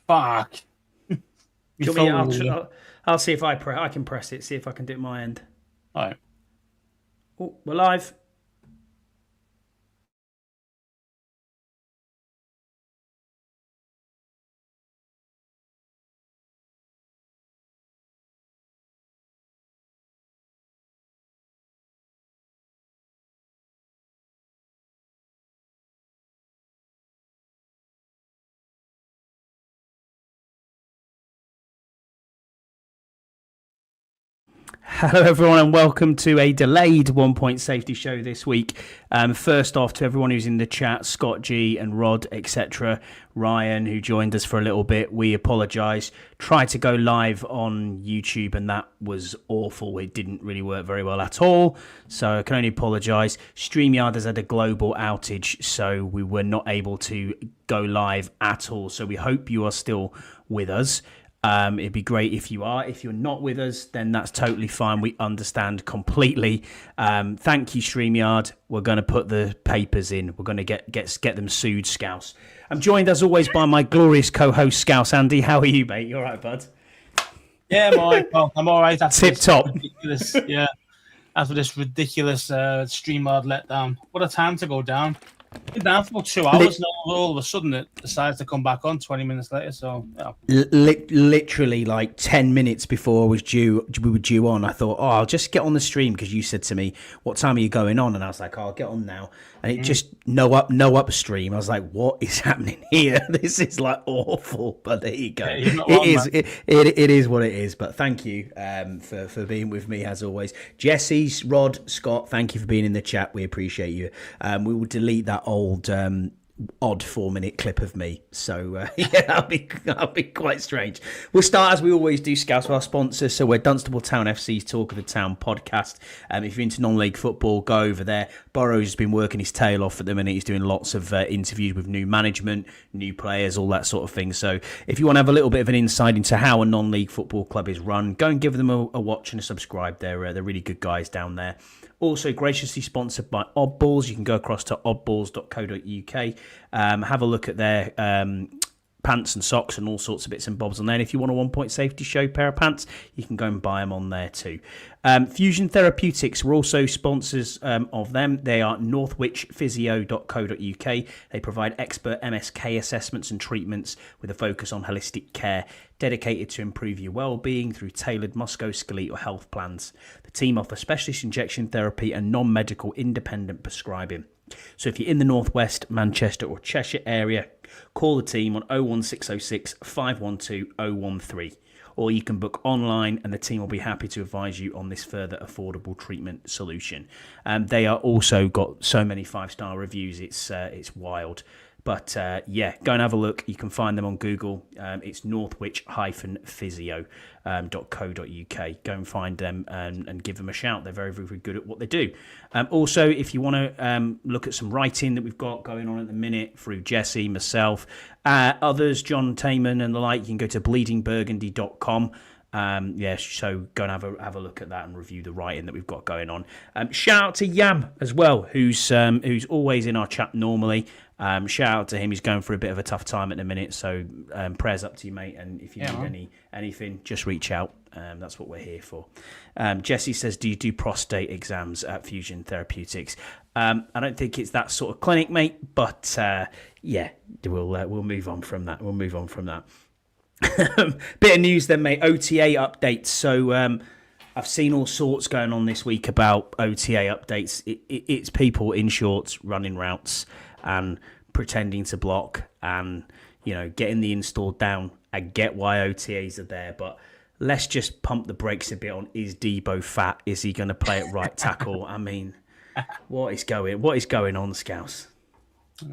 Fuck. Do you want me, I'll see if I can press it. See if I can do it my end. All right. Oh, we're live. Hello, everyone, and welcome to a delayed 1 Point Safety show this week. First off, to everyone who's in the chat, Scott G and Rod, etc., Ryan, who joined us for a little bit, we apologise. Tried to go live on YouTube, and that was awful. It didn't really work very well at all, so I can only apologise. StreamYard has had a global outage, so we were not able to go live at all. So we hope you are still with us. It'd be great if you are. If you're not with us, then that's totally fine. We understand completely. Thank you, StreamYard. We're going to put the papers in. We're going to get them sued, Scouse. I'm joined, as always, by my glorious co-host, Scouse. Andy, how are you, mate? You all right, bud? Yeah, I'm all right, pal. I'm all right. Tip top. Yeah, after this ridiculous StreamYard letdown. What a time to go down. Been down for about 2 hours, and all of a sudden it decides to come back on 20 minutes later. So yeah. Literally like 10 minutes before we were due on, I thought, I'll just get on the stream, because you said to me, what time are you going on? And I was like, I'll get on now. And it just no upstream. I was like, what is happening here? This is like awful. But there you go. Yeah, it is what it is. But thank you for being with me as always. Jesse, Rod, Scott, thank you for being in the chat. We appreciate you. We will delete that old odd 4-minute clip of me, so yeah, that'll be quite strange. We'll start as we always do, Scouts, with our sponsors. So we're Dunstable Town FC's Talk of the Town podcast. If you're into non-league football, go over there. Burrows has been working his tail off at the minute. He's doing lots of interviews with new management, new players, all that sort of thing. So if you want to have a little bit of an insight into how a non-league football club is run, go and give them a watch and a subscribe. They're really good guys down there. Also graciously sponsored by Oddballs. You can go across to oddballs.co.uk, have a look at their pants and socks and all sorts of bits and bobs on there. And if you want a 1 Point Safety show pair of pants, you can go and buy them on there too. Fusion Therapeutics, we're also sponsors of them. They are northwichphysio.co.uk. They provide expert MSK assessments and treatments with a focus on holistic care, dedicated to improve your well-being through tailored musculoskeletal health plans. The team offer specialist injection therapy and non-medical independent prescribing. So if you're in the Northwest, Manchester or Cheshire area, call the team on 01606 512 013. Or you can book online and the team will be happy to advise you on this further affordable treatment solution. They are also got so many 5-star reviews, it's wild. But yeah, go and have a look. You can find them on Google. It's northwich-physio.co.uk. Go and find them and give them a shout. They're very, very good at what they do. Also, if you want to look at some writing that we've got going on at the minute through Jesse, myself, others, John Tayman and the like, you can go to bleedingburgundy.com. Yeah, so go and have a look at that and review the writing that we've got going on. Shout out to Yam as well, who's always in our chat normally. Shout out to him. He's going through a bit of a tough time at the minute, so prayers up to you, mate. And if you need anything, just reach out. That's what we're here for. Jesse says, do you do prostate exams at Fusion Therapeutics? I don't think it's that sort of clinic, mate, but yeah, we'll move on from that. Bit of news then, mate. OTA updates. So I've seen all sorts going on this week about OTA updates. It's people in shorts running routes and pretending to block and, getting the install down. I get why OTAs are there, but let's just pump the brakes a bit on, is Debo fat? Is he going to play at right tackle? I mean, what is going on, Scouse?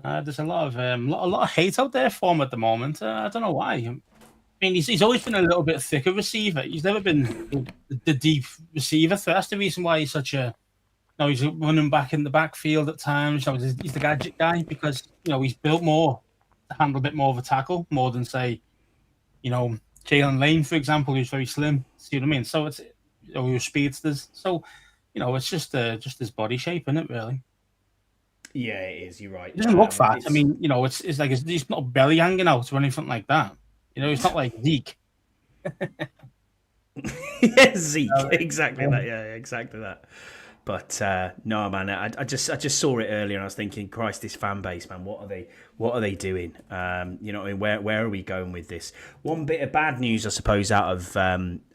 There's a lot of hate out there for him at the moment. I don't know why. I mean, he's always been a little bit thicker receiver. He's never been the deep receiver. So that's the reason why he's such a... he's running back in the backfield at times. He's the gadget guy because, he's built more to handle a bit more of a tackle, more than, say, Jalen Lane, for example, who's very slim. See what I mean? So it's... Or speedsters. So, it's just his body shape, isn't it, really? Yeah, it is. You're right. He doesn't look fat. I mean, it's like he's not belly hanging out or anything like that. It's not like Zeke. Yeah, Zeke, exactly that. Yeah, exactly that. But no, man, I just saw it earlier and I was thinking, Christ, this fan base, man, what are they doing? You know what I mean? Where are we going with this? One bit of bad news, I suppose, out of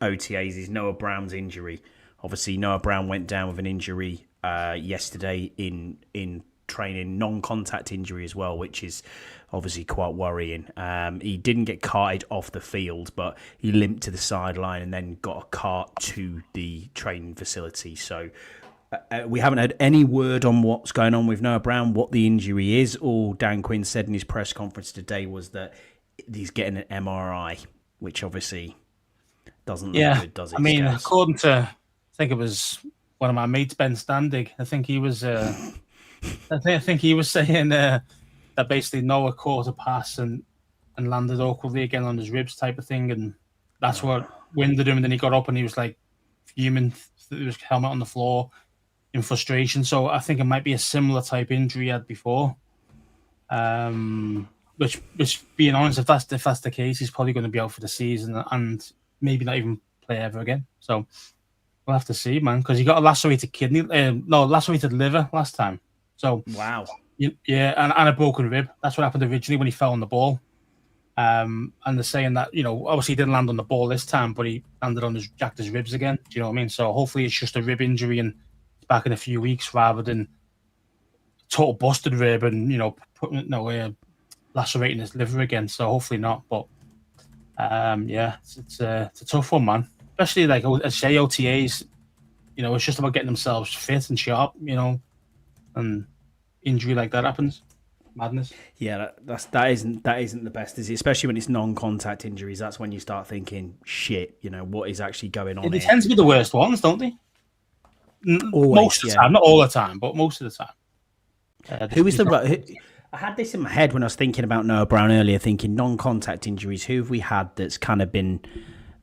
OTAs is Noah Brown's injury. Obviously, Noah Brown went down with an injury yesterday in training, non-contact injury as well, which is obviously quite worrying. He didn't get carted off the field, but he limped to the sideline and then got a cart to the training facility. So we haven't had any word on what's going on with Noah Brown, what the injury is. All Dan Quinn said in his press conference today was that he's getting an MRI, which obviously doesn't look good, does it? I mean, according to, I think it was one of my mates, Ben Standig, I think he was saying that basically Noah caught a pass and landed awkwardly again on his ribs type of thing, and that's what winded him. And then he got up and he was like fuming, his helmet on the floor in frustration. So I think it might be a similar type injury he had before. Which being honest, if that's the case, he's probably going to be out for the season and maybe not even play ever again. So we'll have to see, man, because he got a lacerated lacerated liver last time. So wow. Yeah, and a broken rib. That's what happened originally when he fell on the ball. And they're saying that, obviously he didn't land on the ball this time, but he landed on jacked his ribs again. Do you know what I mean? So hopefully it's just a rib injury and it's back in a few weeks rather than total busted rib and, lacerating his liver again. So hopefully not. But it's a tough one, man. Especially like I say, OTAs, it's just about getting themselves fit and sharp, and injury like that happens. Madness. Yeah, that isn't the best, is it? Especially when it's non-contact injuries. That's when you start thinking, shit, what is actually going on? They tend to be the worst ones, don't they? Always, most of the time, not all the time, but most of the time. Who is I had this in my head when I was thinking about Noah Brown earlier, thinking non-contact injuries. Who have we had that's kind of been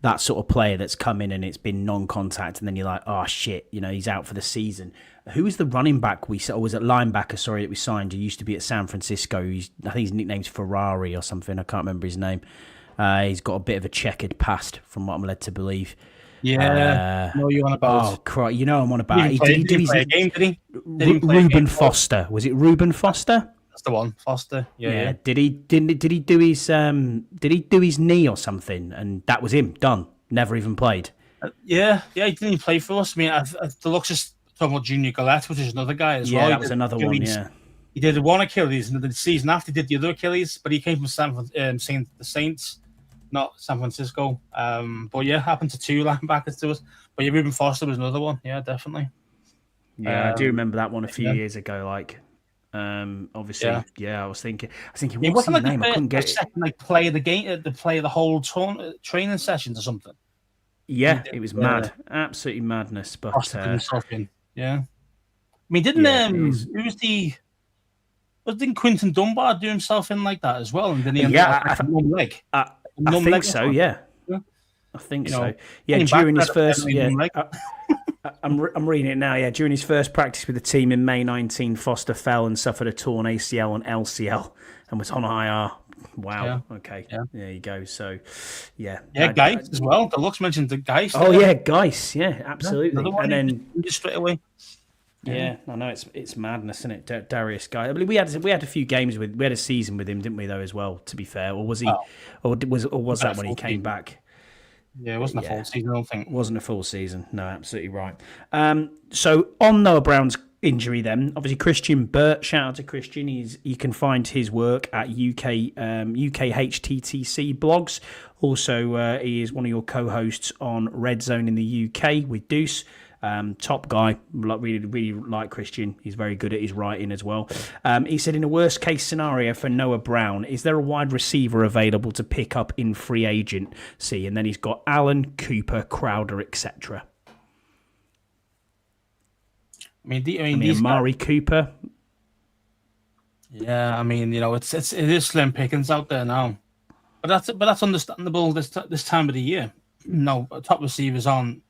that sort of player that's come in and it's been non-contact, and then you're like, oh shit, he's out for the season. Who was the running back was it linebacker? Sorry, that we signed. Who used to be at San Francisco. I think his nickname's Ferrari or something. I can't remember his name. He's got a bit of a checkered past, from what I'm led to believe. Yeah, know you on about. Oh, Christ, I'm on about. Did he do his game? Did he? Reuben Foster. Was it Reuben Foster? That's the one, Foster. Yeah. Did he do his knee or something? And that was him done. Never even played. Yeah. He didn't even play for us. I mean, the looks just talking about Junior Gillette, which is another guy as well. Yeah, that was another one. Yeah. He did one Achilles, and the season after he did the other Achilles, but he came from the Saints, not San Francisco. But yeah, happened to two linebackers to us. But yeah, Reuben Foster was another one. Yeah, definitely. Yeah, I do remember that one a few years ago. Like, obviously, I was thinking, what's his name? I couldn't get it. Play the game, to play the whole training sessions or something. Yeah, it was mad, absolutely madness. But yeah, I mean, didn't Quinton Dunbar do himself in like that as well? And then he ended up with a numb leg. I think so. Yeah, I think so. Yeah, during his first, I'm reading it now. Yeah, during his first practice with the team in May 19, Foster fell and suffered a torn ACL and LCL and was on IR. Wow. Yeah. Okay. Yeah. There you go. So, yeah. Yeah, Geist as well. The looks mentioned the Geist. Oh yeah, Geist. Yeah, absolutely. And then just straight away. Yeah, I know it's madness, isn't it? Darius Guy. I believe we had a few games we had a season with him, didn't we? Though as well. To be fair, or was he? Or was that when he came back? Yeah, it wasn't a full season. I don't think. It wasn't a full season. No, absolutely right. So on Noah Brown's injury, then obviously Christian Burt. Shout out to Christian. You can find his work at UK HTTC blogs. Also, he is one of your co-hosts on Red Zone in the UK with Deuce. Top guy, really like Christian. He's very good at his writing as well. He said, in a worst case scenario for Noah Brown, is there a wide receiver available to pick up in free agency? And then he's got Allen, Cooper, Crowder, etc. I mean, Amari Cooper. Yeah, I mean, it is slim pickings out there now, but that's understandable this time of the year. No, top receivers aren't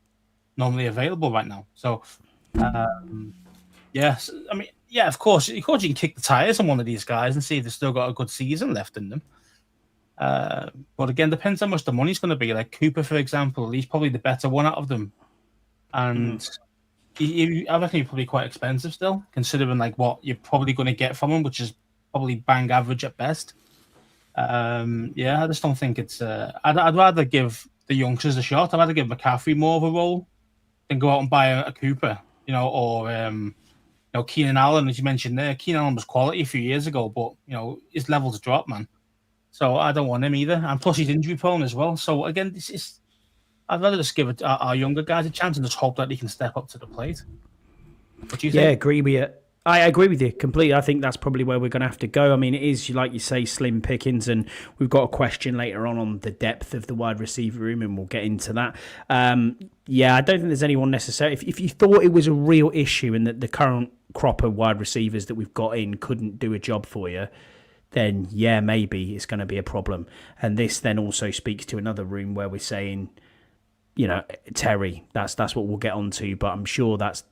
normally available right now. So, yes, I mean, yeah, of course you can kick the tires on one of these guys and see if they've still got a good season left in them. But again, depends how much the money's going to be. Like Cooper, for example, he's probably the better one out of them, and I reckon he's probably quite expensive still, considering like what you're probably going to get from him, which is probably bang average at best. Yeah, I just don't think it's. I'd rather give the youngsters a shot. I'd rather give McCaffrey more of a role than go out and buy a Cooper, or Keenan Allen, as you mentioned there. Keenan Allen was quality a few years ago, but his levels dropped, man. So I don't want him either, and plus he's injury prone as well. So again, I'd rather just give our younger guys a chance and just hope that he can step up to the plate. What do you think? Yeah, agree with you. I agree with you completely. I think that's probably where we're going to have to go. I mean, it is, like you say, slim pickings, and we've got a question later on the depth of the wide receiver room, and we'll get into that. Yeah, I don't think there's anyone necessary. If you thought it was a real issue and that the current crop of wide receivers that we've got in couldn't do a job for you, then yeah, maybe it's going to be a problem. And this then also speaks to another room where we're saying, Terry, that's what we'll get onto, but I'm sure that's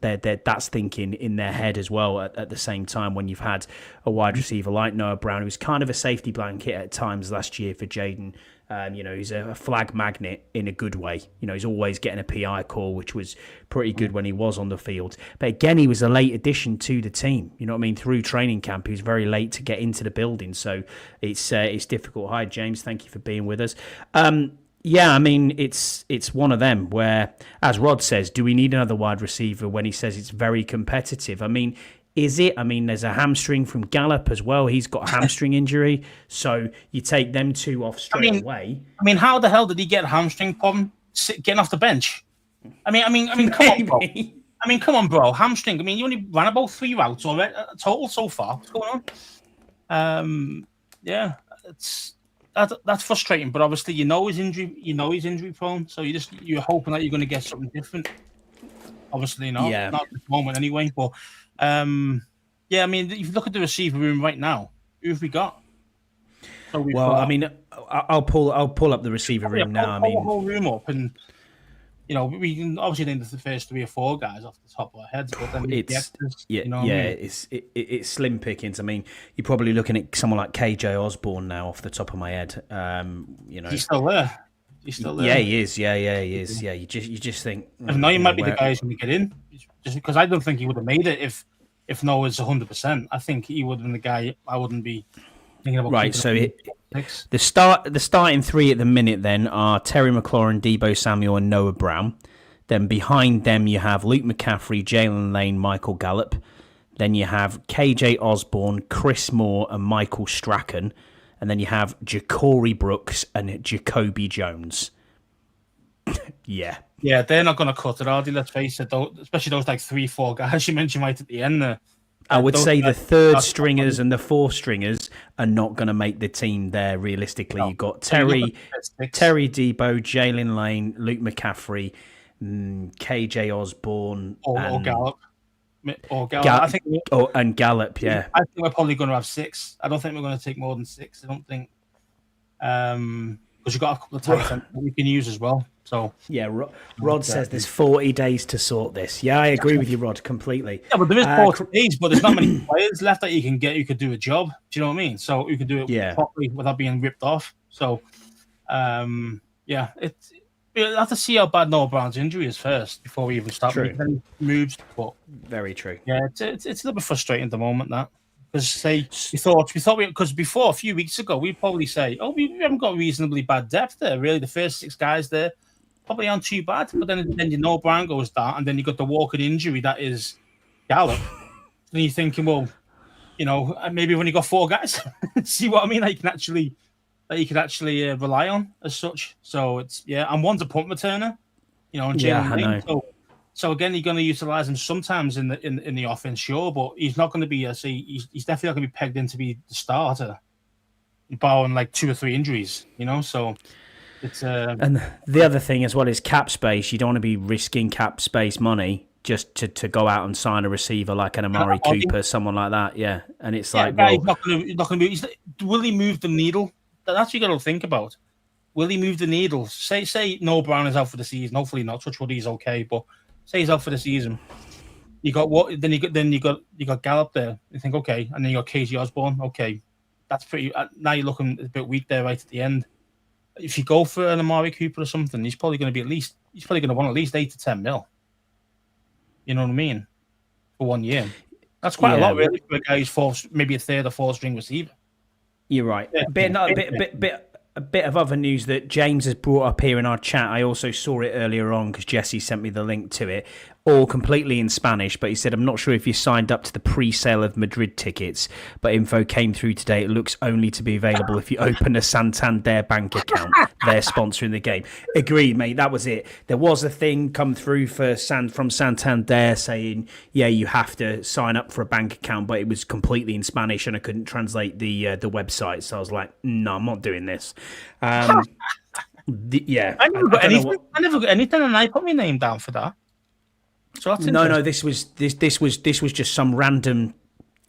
thinking in their head as well at the same time when you've had a wide receiver like Noah Brown, who's kind of a safety blanket at times last year for Jaden. He's a flag magnet in a good way. He's always getting a PI call, which was pretty good when he was on the field. But again, he was a late addition to the team. You know what I mean? Through training camp, he was very late to get into the building. So it's difficult. Hi, James. Thank you for being with us. Yeah, I mean, it's one of them where, as Rod says, do we need another wide receiver when he says it's very competitive? I mean, is it? I mean, there's a hamstring from Gallup as well. He's got a hamstring injury. So you take them two off straight away. I mean, how the hell did he get a hamstring problem getting off the bench? I mean, come on, bro. Come on, bro. Hamstring. I mean, you only ran about 3 routes already total so far. What's going on? Yeah, that's frustrating. But obviously, he's injury prone. So you're hoping that you're going to get something different. Obviously, not at the moment anyway. But yeah, I mean, if you look at the receiver room right now, who have we got? So I mean, I'll pull up the receiver room now. Pull the whole room up, and we can obviously name the first 3 or 4 guys off the top of our heads. But then it's slim pickings. I mean, you're probably looking at someone like KJ Osborne now off the top of my head. He's still there. Yeah, he is. Yeah, he is. Yeah, you just think. Now you might be the guy who's going to get in, just because I don't think he would have made it if Noah's 100%. I think he would have been the guy. I wouldn't be thinking about. Right. So the starting 3 at the minute then are Terry McLaurin, Deebo Samuel, and Noah Brown. Then behind them you have Luke McCaffrey, Jalen Lane, Michael Gallup. Then you have KJ Osborne, Chris Moore, and Michael Strachan. And then you have Ja'Cory Brooks and Jacoby Jones. Yeah, they're not going to cut it, are they? Let's face it, especially those like 3-4 guys you mentioned right at the end there. I would say the third stringers and the 4th stringers are not going to make the team there realistically. No. You've got Terry Deebo, Jalen Lane, Luke McCaffrey, KJ Osborne, or Gallup. I think and Gallup, yeah. I think we're probably going to have 6. I don't think we're going to take more than 6. I don't think, because you've got a couple of tight ends that we can use as well. So yeah, Rod says there's 40 days to sort this. Yeah, I agree with you, Rod, completely. Yeah, but there is 40 days, but there's not many players left that you can get who could do a job. Do you know what I mean? So you could do it properly without being ripped off. So yeah, we'll have to see how bad Noah Brown's injury is first before we even start making any moves. But very true. Yeah, it's a little bit frustrating at the moment that, because we thought because before a few weeks ago we'd probably say, we haven't got reasonably bad depth there. Really, the first 6 guys there probably aren't too bad. But then Brown goes down, and then you got the Walker injury that is Gallup. And you're thinking, well, maybe when you got 4 guys, see what I mean? That you can actually rely on as such. So and one's a punt returner, and Jalen Lane. So again, you're going to utilize him sometimes in the offense, sure, but he's not going to be. He's definitely not going to be pegged in to be the starter, barring like 2 or 3 injuries. So it's. And the other thing as well is cap space. You don't want to be risking cap space money just to go out and sign a receiver like an Amari Cooper, someone like that. Yeah, and it's he's not going to be. Will he move the needle? That's what you got to think about. Will he move the needle? Say Noah Brown is out for the season. Hopefully not. Touch wood, he's okay. But say he's out for the season. You got what? Then you got Gallup there. You think okay, and then you got KJ Osborne. Okay, that's pretty. Now you're looking a bit weak there right at the end. If you go for an Amari Cooper or something, he's probably going to want at least 8 to 10 mil. You know what I mean? For 1 year, that's quite a lot, really, for a guy who's maybe a third or fourth string receiver. You're right. A bit of other news that James has brought up here in our chat. I also saw it earlier on because Jesse sent me the link to it, all completely in Spanish. But he said, I'm not sure if you signed up to the pre-sale of Madrid tickets, but info came through today. It looks only to be available if you open a Santander bank account. They're sponsoring the game. Agreed, mate. That was it. There was a thing come through from Santander saying, yeah, you have to sign up for a bank account, but it was completely in Spanish and I couldn't translate the website. So I was like, no, I'm not doing this. I never got anything, and I put my name down for that. So that's no. This was just some random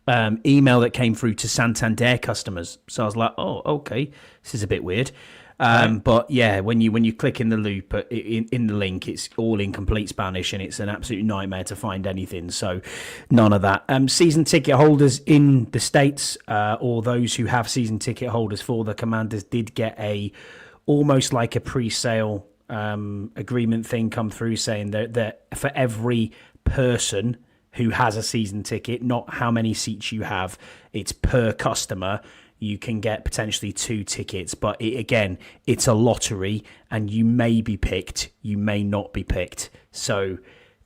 email that came through to Santander customers. So I was like, oh, okay, this is a bit weird. But yeah, when you click in the loop in the link, it's all in complete Spanish, and it's an absolute nightmare to find anything. So none of that. Season ticket holders in the States, or those who have season ticket holders for the Commanders, did get almost like a pre-sale agreement thing come through saying that for every person who has a season ticket, not how many seats you have, it's per customer. You can get potentially 2 tickets, but it's a lottery, and you may be picked, you may not be picked. So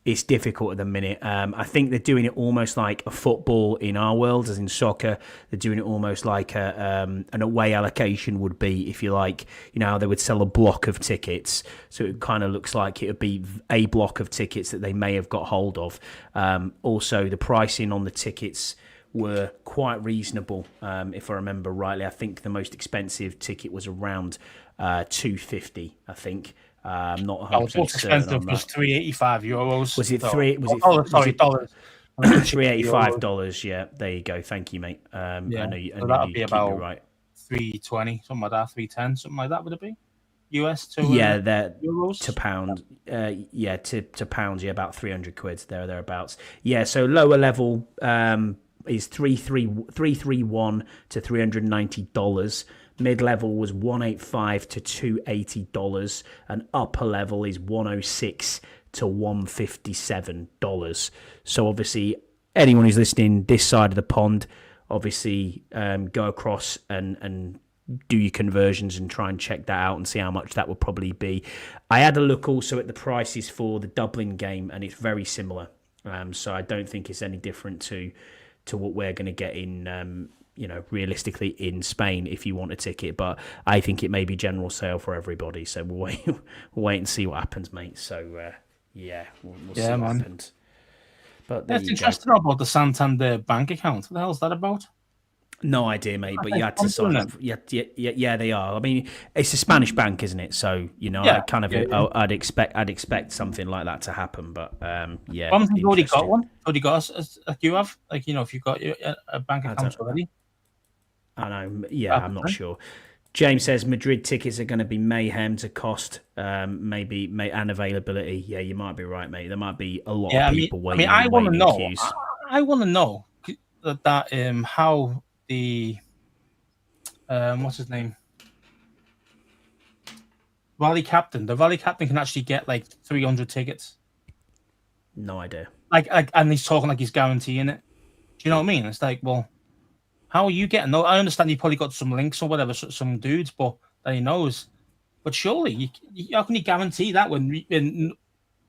it's difficult at the minute. I think they're doing it almost like a football in our world, as in soccer. They're doing it almost like an away allocation would be, if you like. You know how they would sell a block of tickets. So it kind of looks like it would be a block of tickets that they may have got hold of. Also, the pricing on the tickets were quite reasonable, if I remember rightly. I think the most expensive ticket was around $250, I think. I'm not 100% certain on that. Was €385. Was it three? Was it? Sorry, dollars. $385. Yeah, there you go. Thank you, mate. I know you. So that'd be about right. 320, something like that. 310, something like that. Would it be? US to euros to pound. To pounds. Yeah, about 300 quid thereabouts. Yeah, so lower level is $331 to $390. Mid-level was $185 to $280, and upper level is $106 to $157. So obviously, anyone who's listening this side of the pond, obviously go across and do your conversions and try and check that out and see how much that would probably be. I had a look also at the prices for the Dublin game, and it's very similar. So I don't think it's any different to what we're going to get in. Realistically in Spain if you want a ticket, but I think it may be general sale for everybody. So we'll wait and see what happens, mate. So we'll see what happens. But that's interesting about the Santander bank account. What the hell is that about? No idea, mate. But you had to sign up. Yeah, they are. I mean, it's a Spanish bank, isn't it? So I'd expect something like that to happen. But you've already got one. Already got us. Like you have, if you've got a bank account already. I know. Yeah, I'm not sure. James says Madrid tickets are going to be mayhem to cost, maybe and availability. Yeah, you might be right, mate. There might be a lot of people waiting. I want to know. I want to know that how the what's his name? Rally captain. The rally captain can actually get like 300 tickets. No idea. And he's talking like he's guaranteeing it. Do you know what I mean? It's like, well, how are you getting? No, I understand you probably got some links or whatever, some dudes, but that he knows. But surely, how can you guarantee that when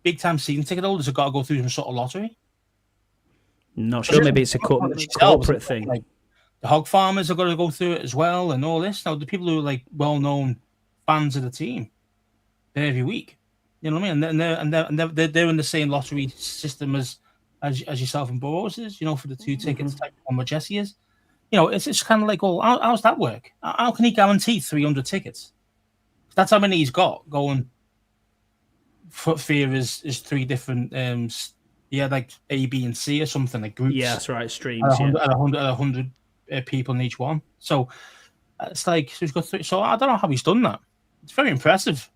big time season ticket holders have got to go through some sort of lottery? Not sure. Maybe it's a corporate thing. Like the hog farmers are going to go through it as well, and all this. Now, the people who are like well-known fans of the team, they're every week. You know what I mean? And they're in the same lottery system as yourself and Burrows is. For the 2 tickets, type on what Jesse is. It's kind of like, well, how's that work? How can he guarantee 300 tickets? That's how many he's got going. Fear is 3 different, like A, B, and C or something, like groups. Yeah, that's right, streams. 100 people in each one. So it's like, so he's got 3. So I don't know how he's done that. It's very impressive.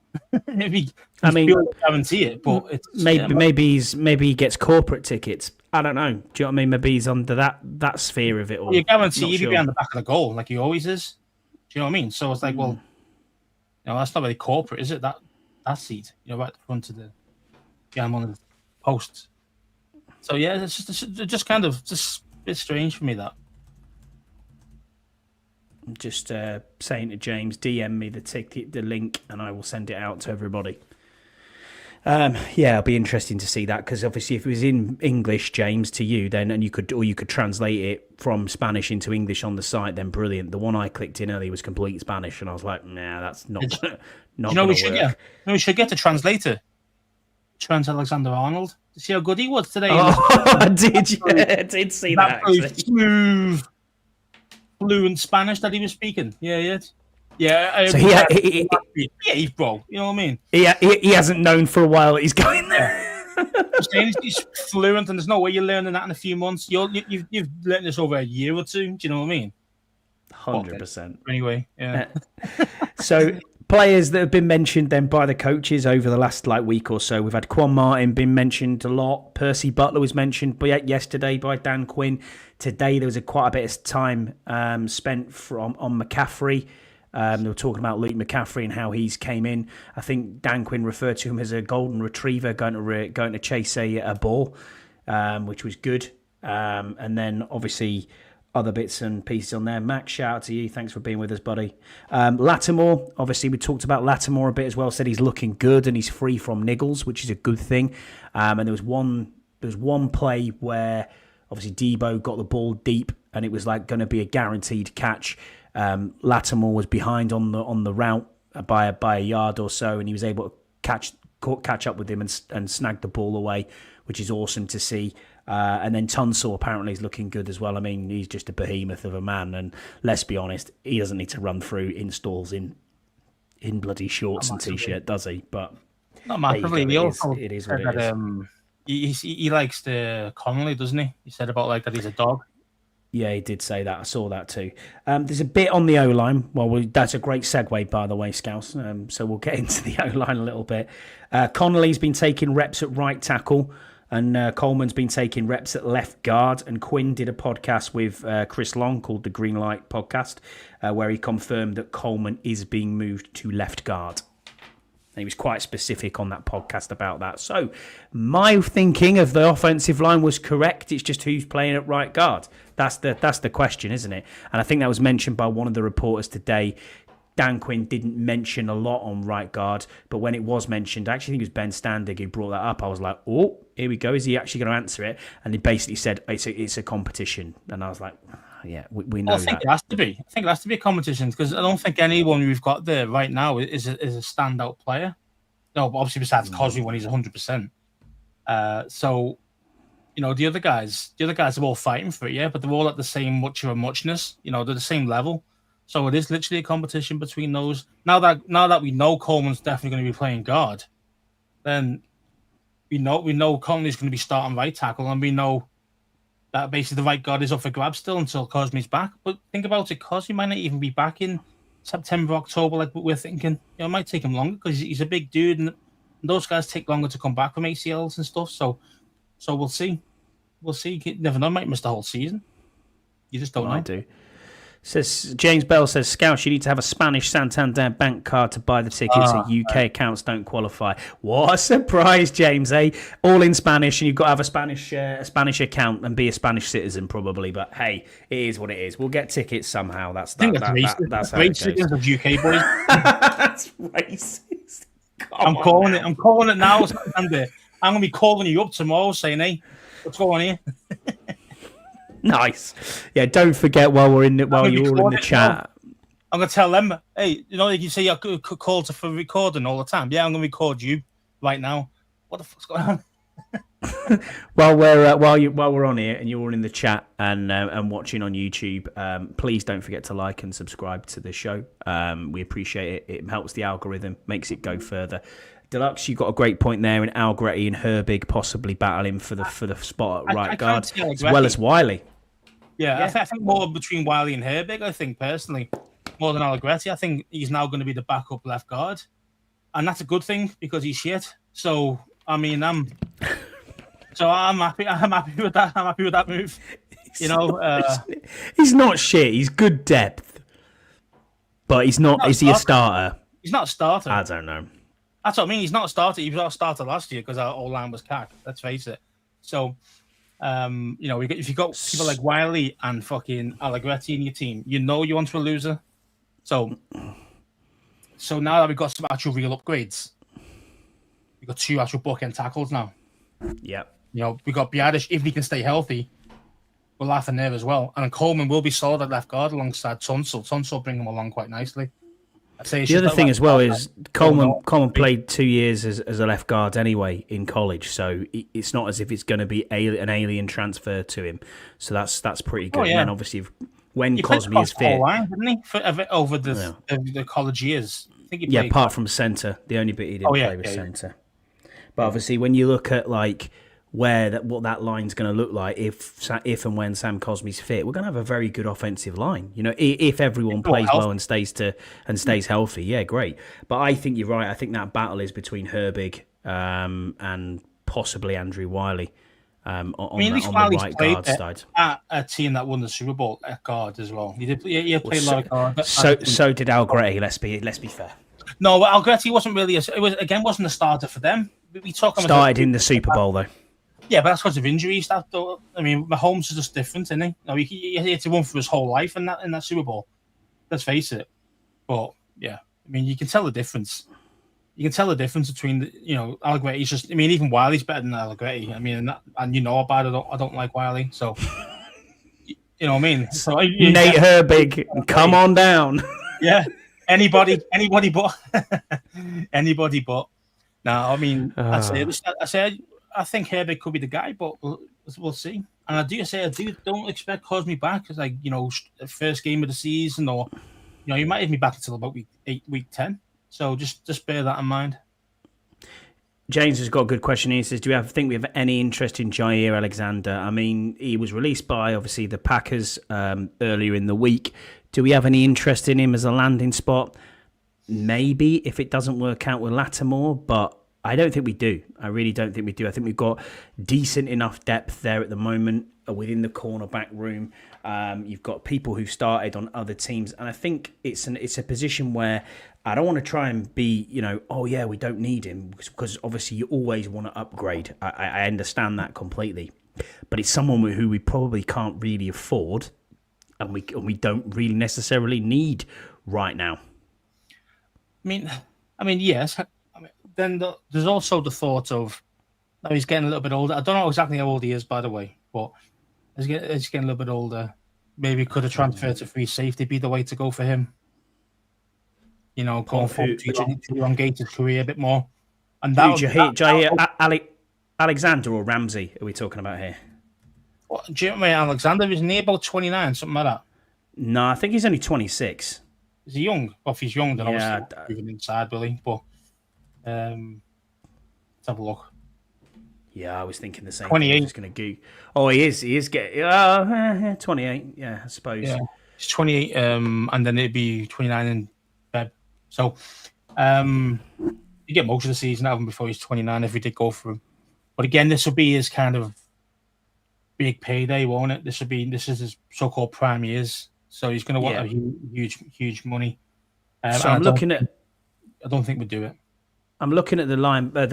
I mean, guarantee it, but it's maybe he gets corporate tickets. I don't know. Do you know what I mean? Maybe he's under that sphere of it all. You guarantee he'd be behind the back of the goal like he always is. Do you know what I mean? So it's like, well, that's not very corporate, is it? That seat, right at the front of I'm on the post. So yeah, it's just kind of just a bit strange for me that. I'm just saying to James, DM me the link, and I will send it out to everybody. It'll be interesting to see that, because obviously if it was in English, James, to you, then you could translate it from Spanish into English on the site, then brilliant. The one I clicked in earlier was complete Spanish, and I was like, nah, that's not not we should get a translator. Trent Alexander-Arnold. See how good he was today? I did see that. Smooth, fluent Spanish that he was speaking. Yeah. So he's bro. You know what I mean? He hasn't known for a while that he's going there. He's fluent, and there's no way you're learning that in a few months. You've learned this over a year or two. Do you know what I mean? 100%. Anyway, yeah. So players that have been mentioned then by the coaches over the last week or so. We've had Quan Martin been mentioned a lot. Percy Butler was mentioned yesterday by Dan Quinn. Today there was quite a bit of time spent on McCaffrey. They were talking about Luke McCaffrey and how he's came in. I think Dan Quinn referred to him as a golden retriever going to chase a ball, which was good. And then obviously other bits and pieces on there. Max, shout out to you. Thanks for being with us, buddy. Lattimore, obviously we talked about Lattimore a bit as well. Said he's looking good and he's free from niggles, which is a good thing. And there was one play where obviously Debo got the ball deep and it was going to be a guaranteed catch. Lattimore was behind on the route by a yard or so, and he was able to catch up with him and snag the ball away, which is awesome to see. And then Tunsil apparently is looking good as well. I mean, he's just a behemoth of a man, and let's be honest, he doesn't need to run through installs in bloody shorts and t-shirt, does he? But not massively. It is what it is. He likes the Connolly, doesn't he? He said about that he's a dog. Yeah, he did say that. I saw that too. There's a bit on the O-line. Well, that's a great segue, by the way, Scouse. So we'll get into the O-line a little bit. Connolly's been taking reps at right tackle, and Coleman's been taking reps at left guard. And Quinn did a podcast with Chris Long called the Green Light Podcast, where he confirmed that Coleman is being moved to left guard. And he was quite specific on that podcast about that. So my thinking of the offensive line was correct. It's just who's playing at right guard. That's the question, isn't it? And I think that was mentioned by one of the reporters today. Dan Quinn didn't mention a lot on right guard, but when it was mentioned, I actually think it was Ben Standig who brought that up. I was like, oh, here we go. Is he actually going to answer it? And he basically said it's a competition. And I was like, yeah, we know that. I think it has to be. I think it has to be a competition, because I don't think anyone we've got there right now is a standout player. No, but obviously besides Cosby when he's 100%. So, the other guys are all fighting for it, yeah, but they're all at the same much of a muchness. They're the same level. So it is literally a competition between those. Now that we know Coleman's definitely going to be playing guard, then we know Conley's going to be starting right tackle, and we know that basically the right guard is up for grabs still until Cosme's back. But think about it, Cosme might not even be back in September, October, like we're thinking. It might take him longer because he's a big dude, and those guys take longer to come back from ACLs and stuff. So we'll see. We'll see. You never know. Might miss the whole season. You just don't know. I do. Says James Bell says, Scouts, you need to have a Spanish Santander bank card to buy the tickets. So UK accounts don't qualify. What a surprise, James, eh? All in Spanish, and you've got to have a Spanish account and be a Spanish citizen, probably. But hey, it is what it is. We'll get tickets somehow. That's how it goes. Of UK boys. That's racist. I'm calling it now, Santander. I'm going to be calling you up tomorrow saying, hey, what's going on here? Nice. Yeah, don't forget while you're in the chat. I'm going to tell them, hey, you say you call for recording all the time. Yeah, I'm going to record you right now. What the fuck's going on? While we're on here and you're all in the chat and watching on YouTube, please don't forget to like and subscribe to the show. We appreciate it. It helps the algorithm, makes it go further. Deluxe, you got a great point there, in Algretti and Herbig possibly battling for the spot at right guard, as well as Wiley. Yeah. I think more between Wiley and Herbig, I think, personally, more than Allegretti. I think he's now going to be the backup left guard. and that's a good thing because he's shit. So I mean, I'm happy. I'm happy with that. I'm happy with that move. You know, he's not shit. He's good depth, but he's not. Is he a starter? He's not a starter. I don't know. That's what I mean. He's not a starter. He was not a starter last year because our whole line was cack. Let's face it. So, you know, if you got people like Wiley and fucking Allegretti in your team, you know you want a loser. So now that we've got some actual real upgrades, we've got 2 actual bookend tackles now. Yeah. You know, we got Biadish, if he can stay healthy, we're laughing there as well. And Coleman will be solid at left guard alongside Tunsil. Tunsil will bring him along quite nicely. The other thing as well is Coleman played 2 years as a left guard anyway in college, so it's not as if it's going to be an alien transfer to him. So that's pretty good. And then obviously when Cosme is fit, line, didn't he? Over the college years. I think he apart from centre, the only bit he didn't play was centre. But obviously, when you look at like what that line's going to look like if and when Sam Cosme's fit, we're going to have a very good offensive line. You know, if everyone plays well and stays healthy, yeah, great. But I think you're right. I think that battle is between Herbig and possibly Andrew Wiley on the right guard side. At a team that won the Super Bowl at guard as well. He played a lot of guard. So did Allegretti. Let's be fair. No, but Allegretti wasn't really. Wasn't a starter for them. We started in the Super Bowl though. Yeah, but that's because of injuries. I mean, Mahomes is just different, isn't he? No, he had to run for his whole life in that Super Bowl. Let's face it. But yeah, I mean, you can tell the difference. You can tell the difference between Allegretti's just. I mean, even Wiley's better than Allegretti. I mean, and you know about it. I don't like Wiley, so you know what I mean. So Nate Herbig, come on down. Yeah, anybody but anybody but. No, I mean, I think Herbig could be the guy, but we'll see. And I don't expect Cosme back because, like, first game of the season, or he might even be back until about week 8, week 10. So just bear that in mind. James has got a good question. He says, "Do we think we have any interest in Jair Alexander? I mean, he was released by obviously the Packers earlier in the week. Do we have any interest in him as a landing spot? Maybe if it doesn't work out with Lattimore, but I don't think we do. I really don't think we do. I think we've got decent enough depth there at the moment within the cornerback room. You've got people who started on other teams, and I think it's a position where I don't want to try and be, we don't need him, because obviously you always want to upgrade. I understand that completely, but it's someone who we probably can't really afford, and we don't really necessarily need right now. I mean, yes. Then there's also the thought of, he's getting a little bit older. I don't know exactly how old he is, by the way, but he's getting a little bit older. Maybe could a transfer to free safety be the way to go for him? Going forward to elongate his career a bit more. And Jair Alexander or Ramsey are we talking about here? What, Jair Alexander, isn't he about 29, something like that? No, I think he's only 26. Is he young? Well, if he's young, then obviously moving inside, will he? But let's have a look. Yeah, I was thinking the same. 28. Just going to go. Oh, he is getting 28. Yeah, I suppose. Yeah, he's 28, and then it'd be 29 in Feb. So, you get most of the season out of him before he's 29 if we did go for him. But again, this will be his kind of big payday, won't it? This is his so-called prime years. So he's going to want a huge money. So I don't think we'd do it. I'm looking at the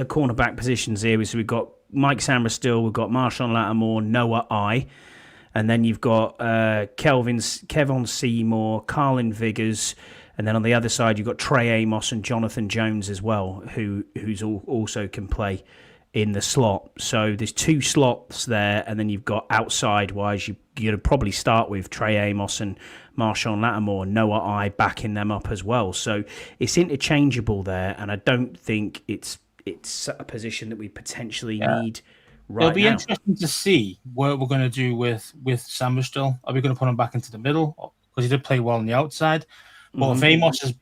cornerback positions here. So we've got Mike Sammerstill, we've got Marshawn Lattimore, Noah I, and then you've got Kevon Seymour, Carlin Viggers, and then on the other side you've got Trey Amos and Jonathan Jones as well, who's also can play in the slot. So there's 2 slots there, and then you've got outside-wise, you're going to probably start with Trey Amos and Marshawn Lattimore, Noah I backing them up as well. So it's interchangeable there, and I don't think it's a position that we potentially need right now. It'll be interesting to see what we're going to do with Sammerstill. Are we going to put him back into the middle? Because he did play well on the outside. But if Amos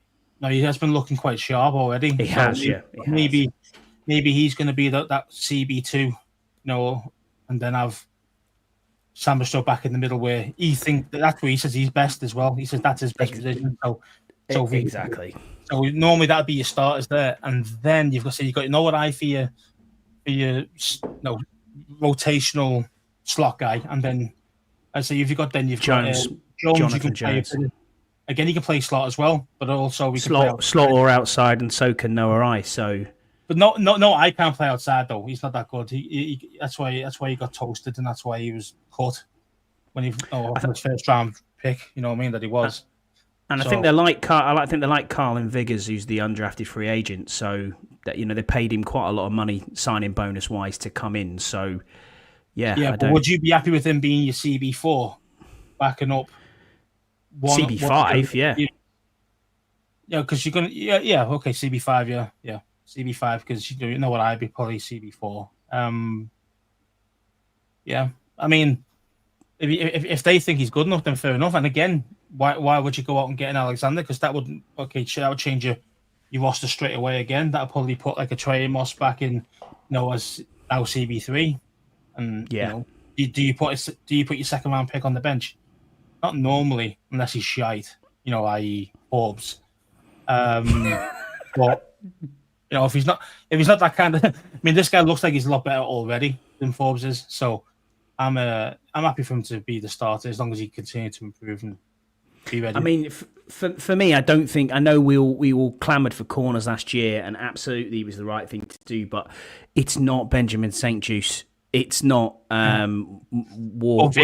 he has been looking quite sharp already. He has. Maybe he's going to be that CB2, and then have Sammerstill back in the middle where he thinks that's where he says he's best as well. He says that's his best position. So exactly. So normally that'd be your starters there, and then you've got your eye for your rotational slot guy, and then I say you've got Jones. Jonathan You can play Jones. Again, he can play slot as well, but also we can play slot or outside, and so can Noah Ice. So, but no, I can't play outside though. He's not that good. That's why he got toasted, and that's why he was cut when his first round pick. You know what I mean? That he was. And I think they're like Carlin Viggers, who's the undrafted free agent. So that they paid him quite a lot of money signing bonus wise to come in. So yeah. But would you be happy with him being your CB4, backing up? CB5, yeah. Yeah, because you're gonna, okay, CB5, yeah, CB5, because you know what, I'd be probably CB4. Yeah, I mean, if they think he's good enough, then fair enough. And again, why would you go out and get an Alexander? Because that would change your roster straight away again. That'll probably put like a Trey Moss back in, as now CB3. And do you put your second round pick on the bench? Not normally, unless he's shite, i.e. Forbes. But if he's not that kind of, I mean, this guy looks like he's a lot better already than Forbes is. So I'm happy for him to be the starter as long as he continues to improve and be ready. I mean, for me, I don't think, I know we all clamoured for corners last year, and absolutely it was the right thing to do, but it's not Benjamin St. Juice. It's not Ward.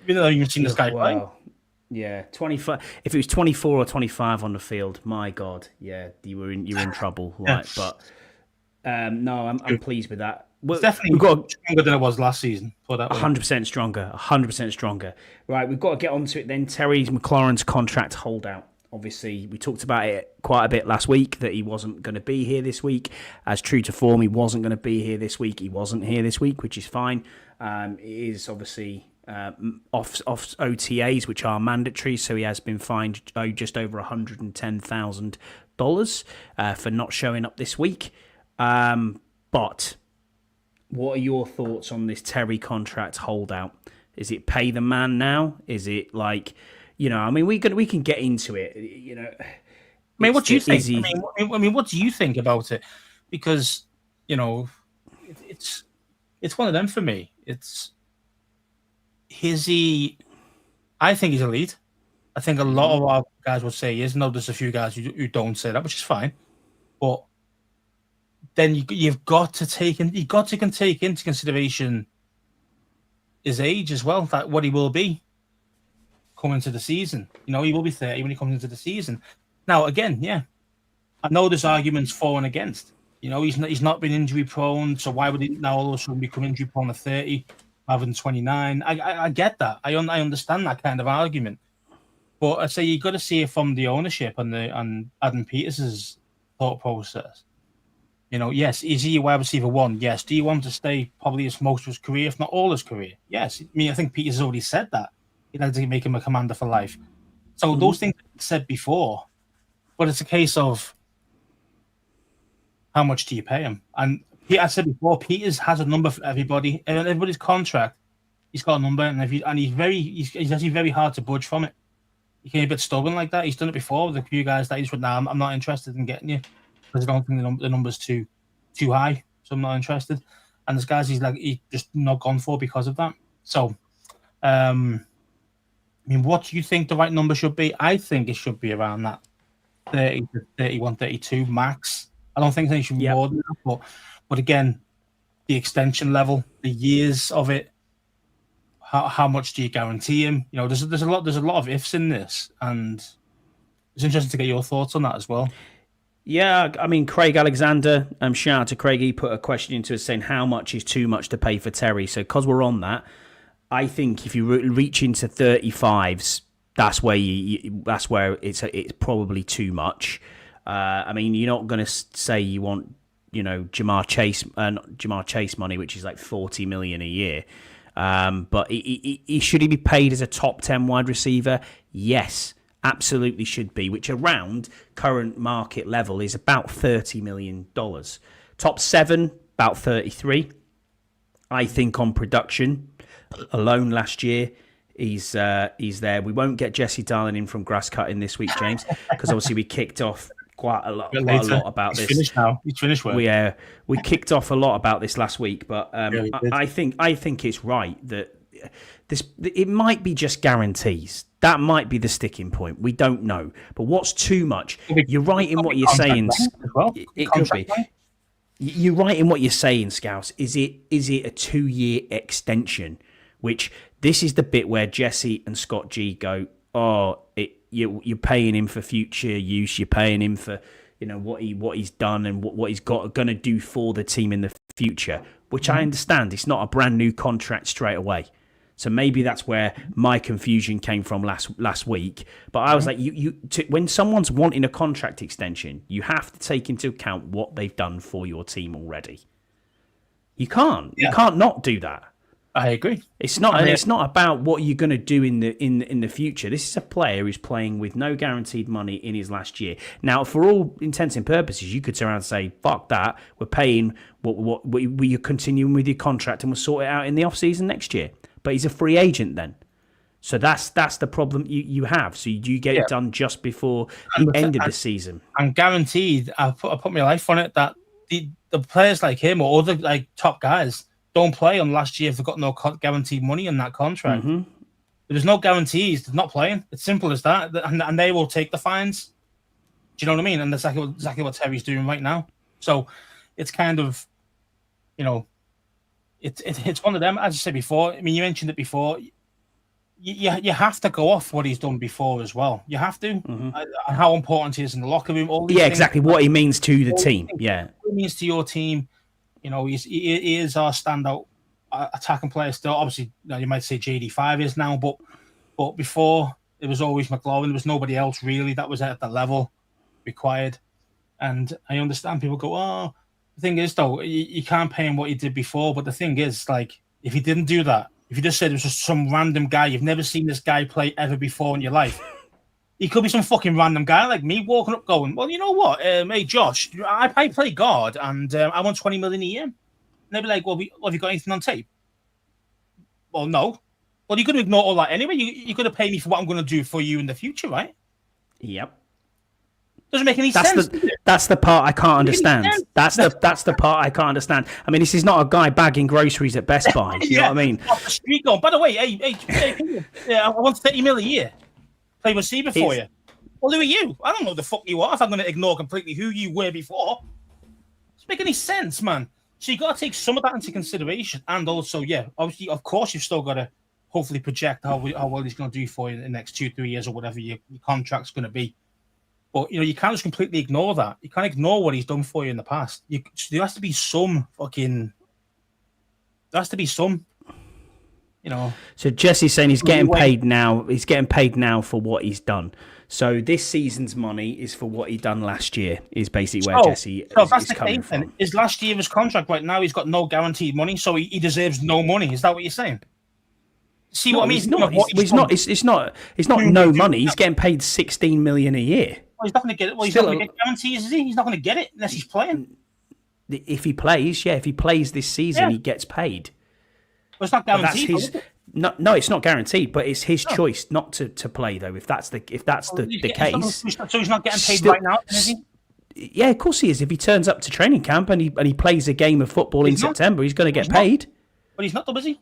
You know, you've seen this guy play. Yeah, 25. If it was 24 or 25 on the field, my God, yeah, you were in trouble. Right, but no, I'm pleased with that. It's definitely stronger than it was last season. 100% stronger. 100% stronger. Right, we've got to get onto it then. Terry McLaurin's contract holdout. Obviously, we talked about it quite a bit last week that he wasn't going to be here this week. As true to form, he wasn't going to be here this week. He wasn't here this week, which is fine. It is obviously off OTAs, which are mandatory, so he has been fined just over $110,000 for not showing up this week. But what are your thoughts on this Terry contract holdout? Is it pay the man now? Is it like, I mean, we can get into it. I mean, what do you think? I mean, what do you think about it? Because it's one of them for me. I think he's elite. I think a lot of our guys would say he is. No, there's a few guys who don't say that, which is fine. But then you've got to take into consideration his age as well. That what he will be coming to the season. He will be 30 when he comes into the season. Now, again, I know there's arguments for and against. He's not been injury prone, so why would he now all of a sudden become injury prone at 30 rather than 29? I get that. I understand that kind of argument. But I say you got to see it from the ownership and Adam Peters's thought process. Yes, is he a wide receiver one? Yes. Do you want him to stay probably most of his career, if not all his career? Yes. I mean, I think Peters has already said that. He'd like to make him a commander for life. So those things I've said before, but it's a case of how much do you pay him? And I said before, Peters has a number for everybody. And everybody's contract, he's got a number, and he's actually very hard to budge from it. He can be a bit stubborn like that. He's done it before with a few guys that he just went, "Nah, I'm not interested in getting you because I don't think the number's too high, so I'm not interested." And there's guys he's just not gone for because of that. So, I mean, what do you think the right number should be? I think it should be around that 30 to 31, 32 max. I don't think they should be more than that. But again, the extension level, the years of it, how much do you guarantee him? There's a lot of ifs in this, and it's interesting to get your thoughts on that as well. Yeah, I mean, Craig Alexander, shout out to Craig. He put a question into us saying how much is too much to pay for Terry. So because we're on that, I think if you reach into 35s, that's where it's probably too much. I mean, you're not going to say you want Jamar Chase money, which is like $40 million a year. But should he be paid as a top 10 wide receiver? Yes, absolutely should be, which around current market level is about $30 million. Top 7, about 33. I think on production alone last year, he's there. We won't get Jesse Darling in from grass cutting this week, James, because obviously we kicked off quite a lot about He's this. finished now. He's finished work. We kicked off a lot about this last week, but Really did. I think it's right that it might be just guarantees. That might be the sticking point. We don't know. But what's too much? You're right in what you're saying. It could be. You're right in what you're saying, Scouse. Is it a 2-year extension? Which this is the bit where Jesse and Scott G go, you're paying him for future use. You're paying him for what he's done and what he's going to do for the team in the future. Which I understand. It's not a brand new contract straight away. So maybe that's where my confusion came from last week. But I was like, when someone's wanting a contract extension, you have to take into account what they've done for your team already. You can't. Yeah. You can't not do that. I agree. It's not. It's not about what you're going to do in the future. This is a player who's playing with no guaranteed money in his last year. Now, for all intents and purposes, you could turn around and say, "Fuck that. We're paying what you're continuing with your contract, and we'll sort it out in the off season next year." But he's a free agent then. So that's the problem you have. So you get it done just before the end of the season. I'm guaranteed, I put my life on it, that the players like him or other like top guys don't play on last year if they've got no guaranteed money in that contract. Mm-hmm. There's no guarantees. They're not playing. It's simple as that. And they will take the fines. Do you know what I mean? And that's exactly what Terry's doing right now. So it's kind of, it's one of them, as I said before. I mean, you mentioned it before. You have to go off what he's done before as well. You have to. Mm-hmm. How important he is in the locker room. All these things. Exactly. What he means to the team. Yeah. What he means to your team. He is our standout attacking player still. Obviously, you might say JD5 is now, but before it was always McLaurin. There was nobody else really that was at the level required. And I understand people go, oh, the thing is, though, you can't pay him what he did before. But the thing is, like, if he didn't do that, if you just said it was just some random guy, you've never seen this guy play ever before in your life, he could be some fucking random guy like me walking up going, well, you know what? Hey, Josh, I play guard and I want 20 million a year. And they'd be like, well, have you got anything on tape? Well, no. Well, you're going to ignore all that anyway. You're going to pay me for what I'm going to do for you in the future, right? Yep. Doesn't make any sense. That's the part I can't understand. That's the part I can't understand. I mean, this is not a guy bagging groceries at Best Buy. You know what I mean? Off the street going, by the way, hey, I want 30 mil a year. Play receiver for you. Well, who are you? I don't know the fuck you are if I'm going to ignore completely who you were before. Doesn't make any sense, man. So you got to take some of that into consideration. And also, obviously, of course, you've still got to hopefully project how well he's going to do for you in the next 2-3 years or whatever your contract's going to be. But, you can't just completely ignore that. You can't ignore what he's done for you in the past. There has to be some So Jesse's saying he's getting paid now. He's getting paid now for what he's done. So this season's money is for what he done last year. Is basically where Jesse is coming from. Then, is last year his contract right now? He's got no guaranteed money, so he deserves no money. Is that what you're saying? See what I mean? It's not no money. He's getting paid 16 million a year. Well, he's not going to get it. Well, he's not going to get guarantees, is he? He's not going to get it unless he's playing. If he plays this season, he gets paid. Well, it's not guaranteed. No, it's not guaranteed, but it's his choice not to play though. If that's the case, so he's not getting paid right now, is he? Yeah, of course he is. If he turns up to training camp and he plays a game of football in September, he's going to get paid. But he's not, though, is he?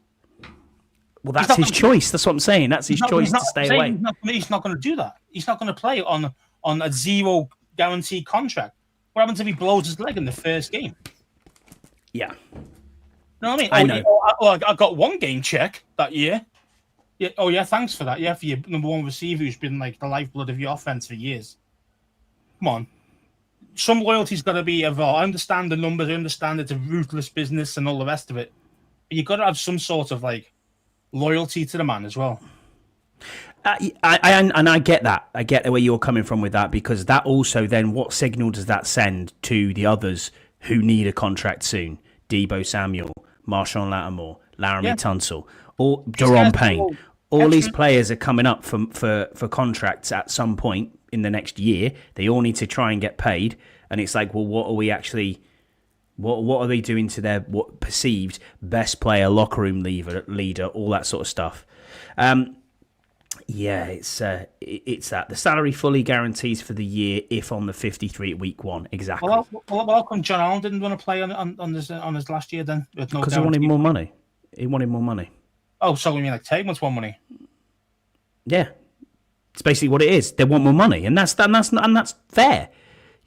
Well, that's his choice. That's what I'm saying. That's his choice to stay away. He's not going to do that. He's not going to play on a zero guaranteed contract. What happens if he blows his leg in the first game? Yeah. You know what I mean? I got one game check that year. Yeah. Oh, yeah, thanks for that. Yeah, for your number one receiver who's been like the lifeblood of your offense for years. Come on. Some loyalty's got to be involved. I understand the numbers. I understand it's a ruthless business and all the rest of it. But you've got to have some sort of like loyalty to the man as well. I get that. I get where you're coming from with that, because that also then, what signal does that send to the others who need a contract soon? Deebo Samuel, Marshawn Lattimore, Laramie Tunsil, or Daron Payne. All these players are coming up for contracts at some point in the next year. They all need to try and get paid. And it's like, well, what are we actually... What are they doing to their perceived best player, locker room leader, all that sort of stuff? Yeah, it's that the salary fully guarantees for the year if on the 53 at week one. Exactly. Well, how come John Allen didn't want to play on his last year then with no Because he wanted guarantee? more money. He wanted more money. Oh, so you mean like Tay wants more money? Yeah, it's basically what it is. They want more money, and that's fair.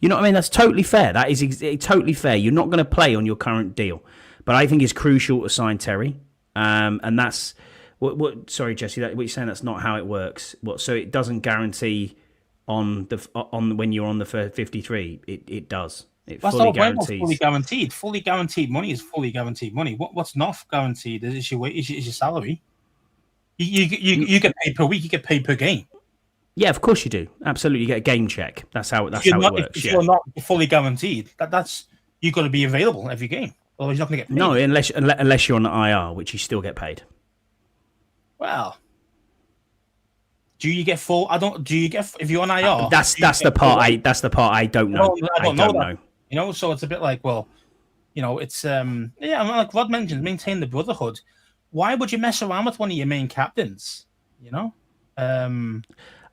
You know what I mean? That's totally fair. That is totally fair. You're not going to play on your current deal, but I think it's crucial to sign Terry. And that's what. Sorry, Jesse. What you're saying? That's not how it works. What? So it doesn't guarantee on when you're on the 53. It does. It That's fully not guarantees. fully guaranteed. Fully guaranteed money is fully guaranteed money. What's not guaranteed is your salary. You get paid per week. You get paid per game. Yeah, of course you do. Absolutely, you get a game check. That's how it works. If you're not fully guaranteed, that's you've got to be available every game. Otherwise, you're not going to get paid. No, unless you're on the IR, which you still get paid. Well, do you get full? Do you get if you're on IR? That's the part I don't know. I don't know. You know, so it's a bit like, well, you know, it's like Rod mentioned, maintain the brotherhood. Why would you mess around with one of your main captains? You know.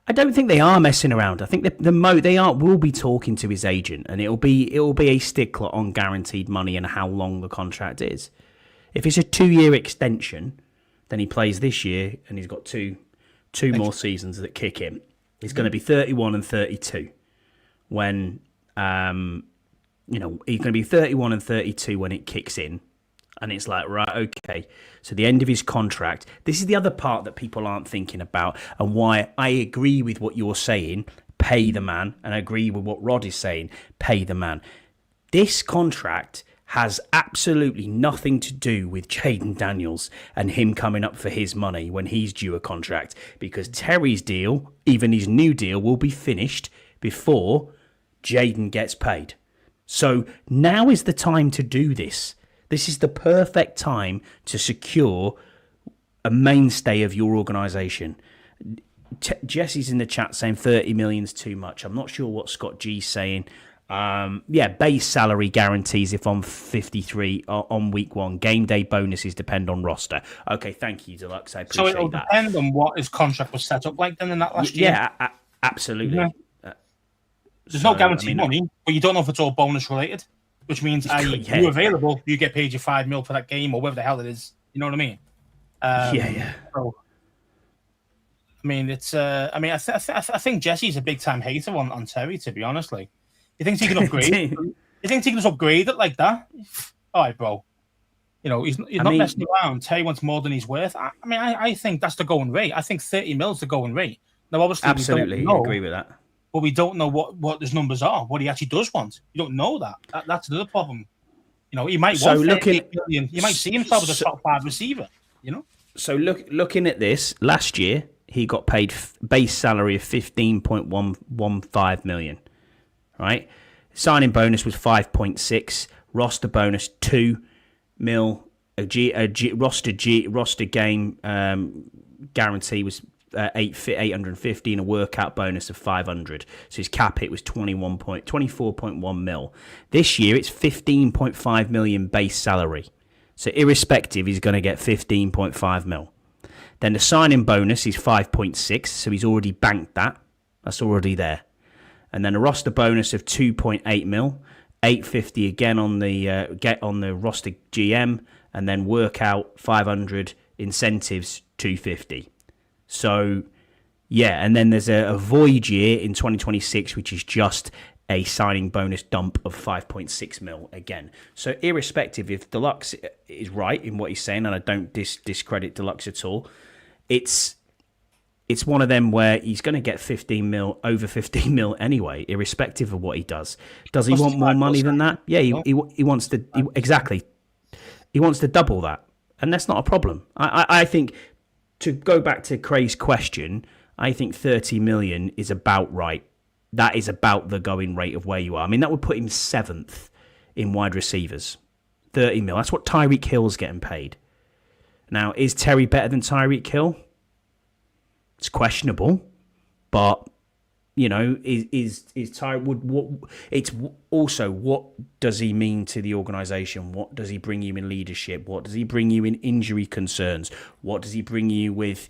I don't think they are messing around. I think will be talking to his agent, and it'll be a stickler on guaranteed money and how long the contract is. If it's a 2-year extension, then he plays this year, and he's got two more seasons that kick in. He's going to be 31 and 32 when he's going to be 31 and 32 when it kicks in. And it's like, right, okay. So the end of his contract. This is the other part that people aren't thinking about, and why I agree with what you're saying, pay the man, and I agree with what Rod is saying, pay the man. This contract has absolutely nothing to do with Jayden Daniels and him coming up for his money when he's due a contract, because Terry's deal, even his new deal, will be finished before Jayden gets paid. So now is the time to do this. This is the perfect time to secure a mainstay of your organisation. Jesse's in the chat saying 30 million's too much. I'm not sure what Scott G's saying. Base salary guarantees if on 53 on week one. Game day bonuses depend on roster. Okay, thank you, Deluxe. I appreciate that. So it'll depend on what his contract was set up like then in that last year. Yeah, absolutely. Yeah. There's no guaranteed money, but you don't know if it's all bonus related. Which means, you're available, you get paid your $5 million for that game or whatever the hell it is. You know what I mean? So, I mean, it's. I think Jesse's a big time hater on Terry. To be honest, like, he thinks he can upgrade. He thinks he can just upgrade it like that. All right, bro. You know, he's not messing around. Terry wants more than he's worth. I think that's the going rate. I think 30 mil is the going rate. Now, obviously, absolutely agree with that. But we don't know what his numbers are, what he actually does want. You don't know that. That's another problem. You know, he might want 38 million. You might see himself as a top 5 receiver, you know? So looking at this, last year, he got paid base salary of 15.115 million, right? Signing bonus was 5.6, roster bonus 2 mil, roster game guarantee was 850 and a workout bonus of 500. So his cap hit was 24.1 mil. This year it's 15.5 million base salary. So irrespective, he's going to get 15.5 mil. Then the signing bonus is 5.6, so he's already banked that. That's already there. And then a roster bonus of 2.8 mil, 850 again on the roster GM, and then workout 500, incentives 250. So, yeah, and then there's a void year in 2026, which is just a signing bonus dump of 5.6 mil again. So, irrespective if Deluxe is right in what he's saying, and I don't discredit Deluxe at all, it's one of them where he's going to get 15 mil, over 15 mil anyway, irrespective of what he does. Does he want more money than that? Yeah, he wants to, exactly. He wants to double that, and that's not a problem. I think... To go back to Craig's question, I think 30 million is about right. That is about the going rate of where you are. I mean, that would put him 7th in wide receivers. 30 mil. That's what Tyreek Hill's getting paid. Now, is Terry better than Tyreek Hill? It's questionable, but you know, is Ty what? It's also what does he mean to the organisation? What does he bring you in leadership? What does he bring you in injury concerns? What does he bring you with,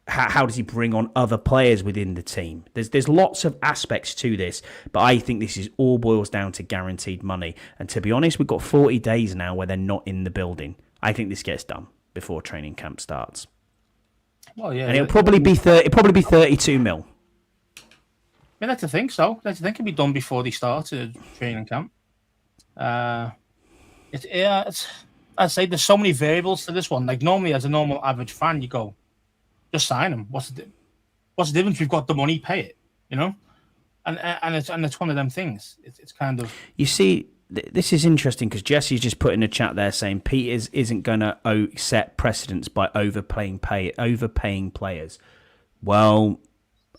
how does he bring on other players within the team? There's lots of aspects to this, but I think this is all boils down to guaranteed money. And to be honest, we've got 40 days now where they're not in the building. I think this gets done before training camp starts. Well, yeah, and it'll probably be 32 mil. I'd like to think so. I'd like to think it'll be done before they start training camp. I'd say there's so many variables to this one. Like normally, as a normal average fan, you go, just sign him. What's the difference? We've got the money, pay it. And it's one of them things. It's kind of, you see, this is interesting because Jesse's just put in a chat there saying Pete isn't going to set precedents by overpaying players. Well,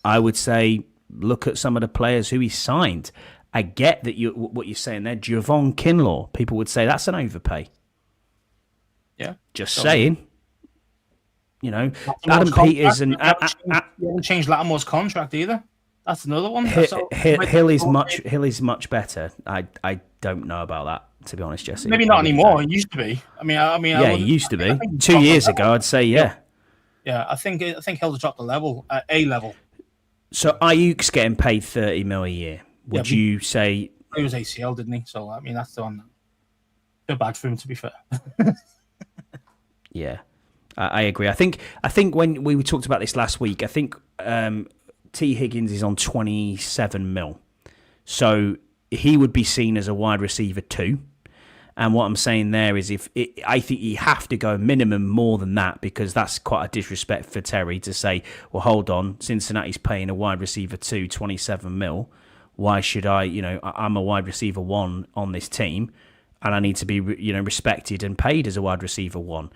I would say look at some of the players who he signed. I get that what you're saying there. Javon Kinlaw, people would say that's an overpay. Yeah, just saying. Adam Peters and you haven't changed Lattimore's contract either. That's another one. Hill is much better. I don't know about that, to be honest, Jesse. Maybe not anymore. He used to be. He used to be. 2 years ago, I'd say yeah. Yeah, I think Hill's dropped the level, A level. So Ayuk's getting paid 30 mil a year. Would you say he was ACL, didn't he? So that's the one. Feel bad for him, to be fair. Yeah. I agree. I think when we talked about this last week, I think T. Higgins is on 27 mil. So he would be seen as a wide receiver too. And what I'm saying there is I think you have to go minimum more than that because that's quite a disrespect for Terry to say, well, hold on, Cincinnati's paying a wide receiver 27 mil. Why should I, I'm a wide receiver 1 on this team and I need to be, respected and paid as a wide receiver 1.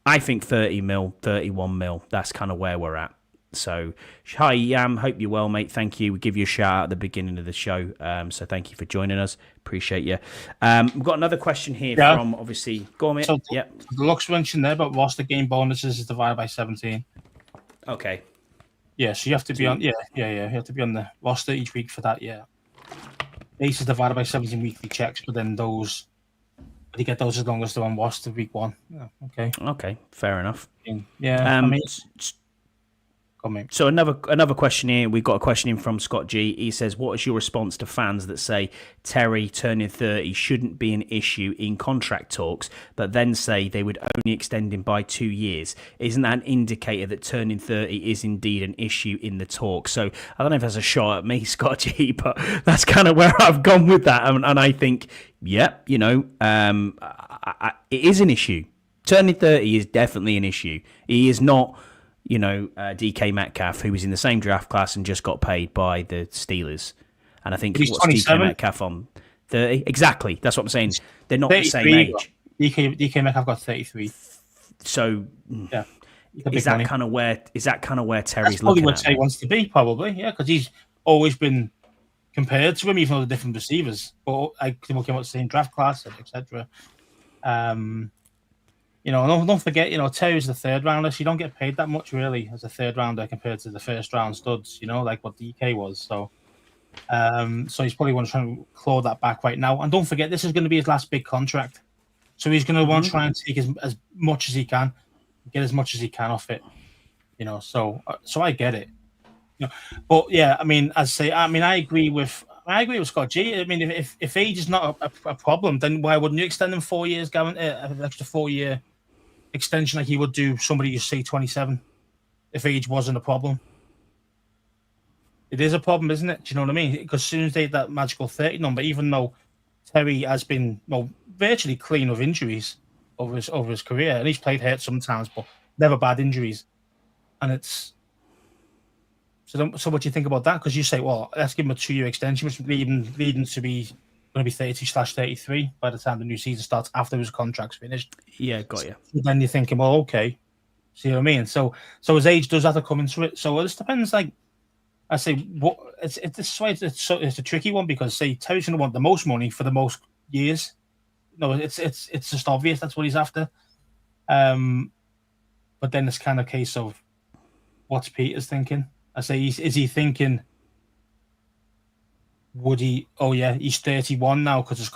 I think 30 mil, 31 mil, that's kind of where we're at. So, hi, Yam. Hope you're well, mate. Thank you. We give you a shout out at the beginning of the show. So, thank you for joining us. Appreciate you. We've got another question here from, obviously, go on, mate. So, the Lux mentioned there, but roster game bonuses is divided by 17. Okay. Yeah, so you have to be on, you have to be on the roster each week for that, yeah. Base is divided by 17 weekly checks, but then you get those as long as they're on roster week 1. Yeah, okay. Okay, fair enough. Yeah, So another question here. We've got a question in from Scott G. He says, what is your response to fans that say Terry turning 30 shouldn't be an issue in contract talks, but then say they would only extend him by 2 years? Isn't that an indicator that turning 30 is indeed an issue in the talks? So I don't know if that's a shot at me, Scott G, but that's kind of where I've gone with that. And I think, it is an issue. Turning 30 is definitely an issue. He is not... DK Metcalf, who was in the same draft class and just got paid by the Steelers. And I think he's 27. DK Metcalf on 30? Exactly. That's what I'm saying. They're not the same age. DK Metcalf got 33. So yeah, is that kind of where Terry's That's looking what at? Terry wants to be, probably, yeah, because he's always been compared to him, even though they're different receivers. But I think we came out the same draft class, etc. Don't forget, Terry's the third rounder, so you don't get paid that much really as a third rounder compared to the first round studs, like what DK was. So he's probably going to try and claw that back right now. And don't forget, this is going to be his last big contract. So he's going to want to try and take as much as he can, get as much as he can off it. So I get it. But yeah, I agree with Scott G. I mean, if age is not a problem, then why wouldn't you extend him 4 years, an extra 4-year extension like he would do somebody you say 27 if age wasn't a problem? It is a problem, isn't it? Do you know what I mean? Because as soon as they hit that magical 30 number, even though Terry has been virtually clean of injuries over his career, and he's played hurt sometimes, but never bad injuries. And it's so what do you think about that? Because you say, well, let's give him a 2-year extension, which would leading to be going to be 32/33 by the time the new season starts after his contract's finished. Yeah, got you. So then you're thinking, well, okay, see what I mean? So his age does have to come into it. So it depends. Like I say, what it's a tricky one because say Terry's going to want the most money for the most years. No, it's just obvious that's what he's after. But then it's kind of a case of what's Peter's thinking. I say, is he thinking? Would he? Oh yeah, he's 31 now because his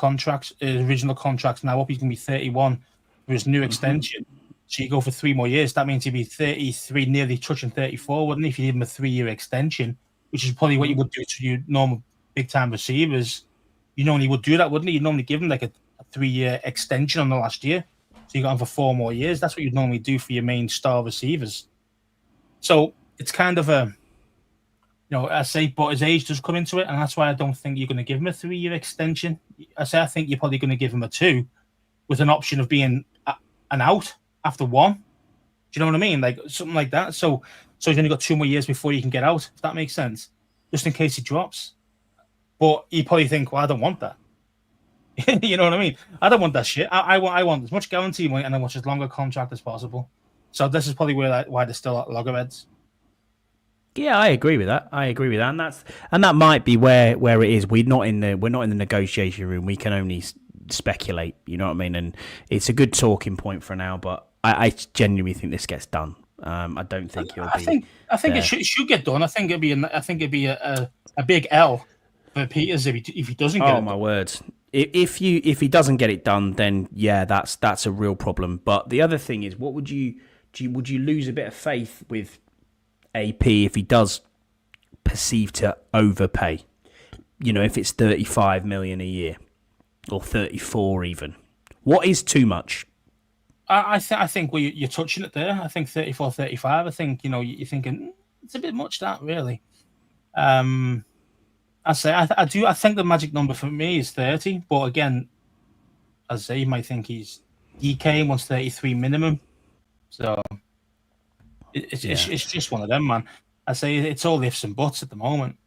original contract's now up. He's gonna be 31 for his new extension. So you go for 3 more years. That means he'd be 33, nearly touching 34, wouldn't he? If you give him a 3-year extension, which is probably what you would do to your normal big-time receivers. You normally would do that, wouldn't you? You'd normally give him like a 3-year extension on the last year. So you got him for 4 more years. That's what you'd normally do for your main star receivers. So it's kind of a, I say, but his age does come into it, and that's why I don't think you're going to give him a 3-year extension. I think you're probably going to give him a 2 with an option of being an out after 1. Do you know what I mean? Like something like that. So he's only got 2 more years before he can get out, if that makes sense, just in case he drops. But you probably think, well, I don't want that. You know what I mean? I don't want that shit. I want as much guarantee money and I want as long a contract as possible. So this is probably why they're still at loggerheads. Yeah, I agree with that. And that might be where it is. We're not in the negotiation room. We can only speculate. You know what I mean? And it's a good talking point for now. But I genuinely think this gets done. I don't think he'll be. I think it should get done. I think it'd be a big L for Peters if he doesn't get it. Oh my words! If he doesn't get it done, then yeah, that's a real problem. But the other thing is, would you lose a bit of faith with AP if he does perceive to overpay? If it's 35 million a year or 34 even, what is too much? I think you're touching it there. I think 34, 35. I think you're thinking it's a bit much, that really. I think the magic number for me is 30, but again, as I say, you might think he's DK and wants 33 minimum. So it's just one of them, man. I say it's all ifs and buts at the moment.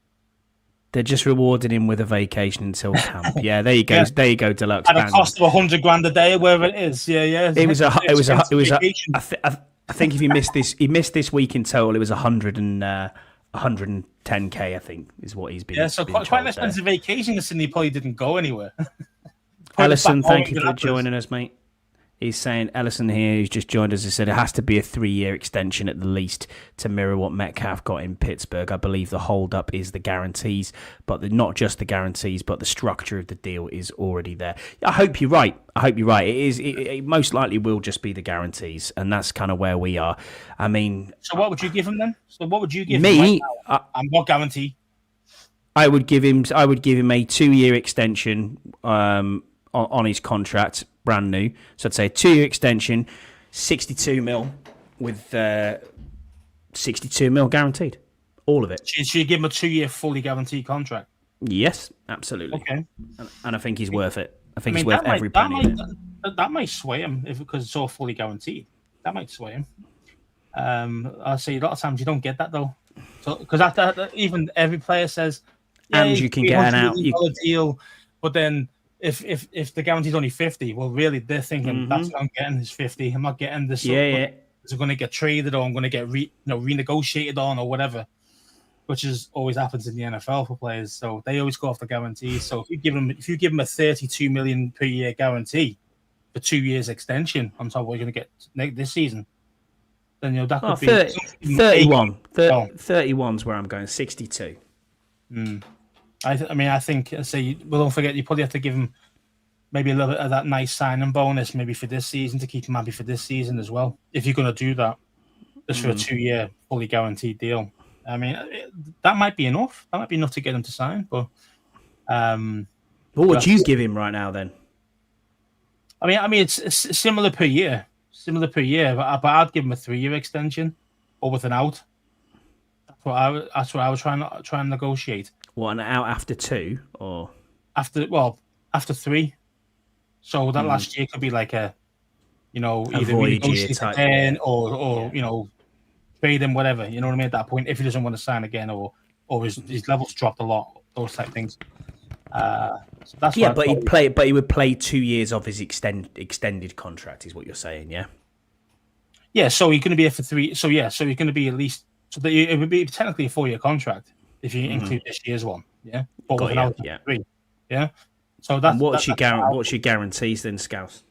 They're just rewarding him with a vacation until camp. Yeah, there you go. There you go, Deluxe. At a cost of $100,000 a day, wherever it is. Yeah. It was. I think if he missed this week in total, it was 110K. I think is what he's been. Yeah, so quite an expensive vacation. Sydney probably didn't go anywhere. Ellison, thank you for joining us, mate. He's saying, Ellison here, who's just joined us, he said it has to be a 3-year extension at the least to mirror what Metcalf got in Pittsburgh. I believe the hold-up is the guarantees, but not just the guarantees, but the structure of the deal is already there. I hope you're right. It most likely will just be the guarantees, and that's kind of where we are. I mean... So what would you give him then? Me? I'm not guaranteed. I would give him a 2-year extension on his contract, brand new. So I'd say a 2-year extension, 62 mil with 62 mil guaranteed, all of it. Should you give him a 2-year fully guaranteed contract? Yes, absolutely. Okay, and I think he's worth it. He's worth every penny. That might sway him because it's all fully guaranteed. That might sway him. I say a lot of times you don't get that though, because even every player says, and you can get an out deal, but then. If the guarantee's only 50, well, really, they're thinking that's what I'm getting is 50. I'm not getting this. Yeah. It's going to get traded or I'm going to get renegotiated on or whatever, which is always happens in the NFL for players. So they always go off the guarantees. So if you give them a 32 million per year guarantee for 2 years extension on top of what you're going to get this season, then that could be 31. 31's where I'm going. 62. I think, don't forget, you probably have to give him maybe a little bit of that nice signing bonus maybe for this season to keep him happy for this season as well. If you're going to do that, just for a 2-year fully guaranteed deal. I mean, that might be enough. That might be enough to get him to sign. But what would you give him right now then? I mean, it's similar per year. But I'd give him a 3-year extension or with an out. That's what I was trying to negotiate. What, an out after 2 or after 3? So that last year could be like a, either renegotiate again or trade him, whatever. You know what I mean? At that point, if he doesn't want to sign again or his levels dropped a lot, those type things. So that's but he would play 2 years of his extended contract, is what you're saying, yeah? Yeah. So he's going to be here for 3. So yeah. So he's going to be at least. So it would be technically a 4-year contract. If you include this year's one, yeah, but without 3, yeah. So that's what's your guarantees then, Scouse?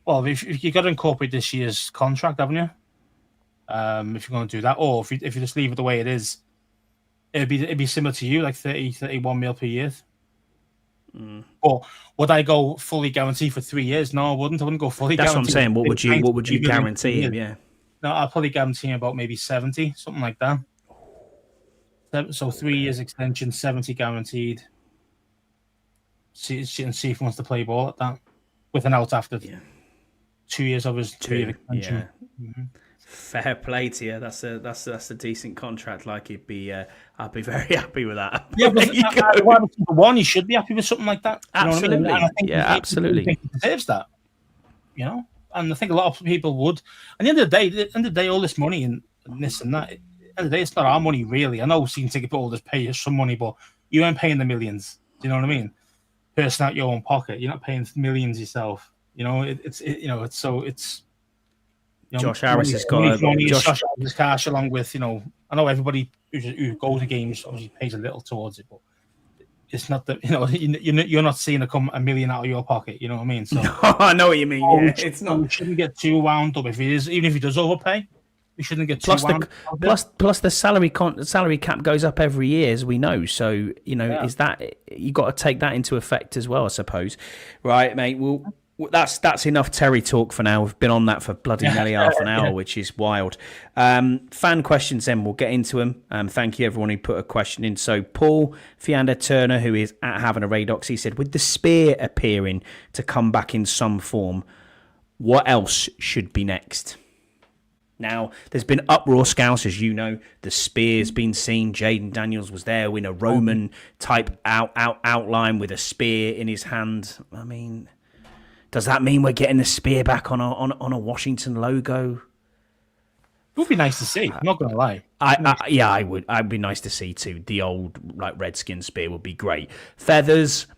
Well, if you got to incorporate this year's contract, haven't you? If you're going to do that, or if you just leave it the way it is, it'd be similar to you, like 30, 31 mil per year. But would I go fully guaranteed for 3 years? No, I wouldn't. I wouldn't go fully That's guaranteed. what I'm saying. What would you guarantee him? Yeah. No, I'll probably guarantee him about maybe 70, something like that. So 3 years extension, 70 guaranteed. See if he wants to play ball at that with an out after 2 years of his 2-year extension. Yeah. Mm-hmm. Fair play to you. That's a decent contract. Like I'd be very happy with that. Yeah, but one, you should be happy with something like that. Absolutely. You know what I mean? And I think absolutely. He deserves that. You know, and I think a lot of people would. And at the end of the day, all this money and this and that. At the end of the day, it's not our money really. I know season ticket holders pay some money, but you ain't paying the millions. Do you know what I mean? Person out your own pocket. You're not paying millions yourself. You know, it's Josh Harris has got Josh Harris cash along with, I know everybody who goes to games obviously pays a little towards it, but it's not that, you're not seeing it come $1 million out of your pocket. You know what I mean? So I know what you mean. It's not. We shouldn't get too wound up even if he does overpay. We shouldn't get too wound up. Plus the salary cap goes up every year, as we know. So is that you got to take that into effect as well, I suppose, right, mate? Well, that's enough Terry talk for now. We've been on that for bloody nearly half an hour, which is wild. Fan questions, then we'll get into them. Thank you everyone who put a question in. So Paul Fiander Turner, who is at Having a Radox, he said, with the spear appearing to come back in some form, what else should be next? Now, there's been uproar, Scouse, as you know. The spear's been seen. Jaden Daniels was there in a Roman type outline with a spear in his hand. I mean, does that mean we're getting the spear back on a Washington logo? It would be nice to see. I'm not going to lie. I would. I'd be nice to see too. The old Redskin spear would be great. Feathers,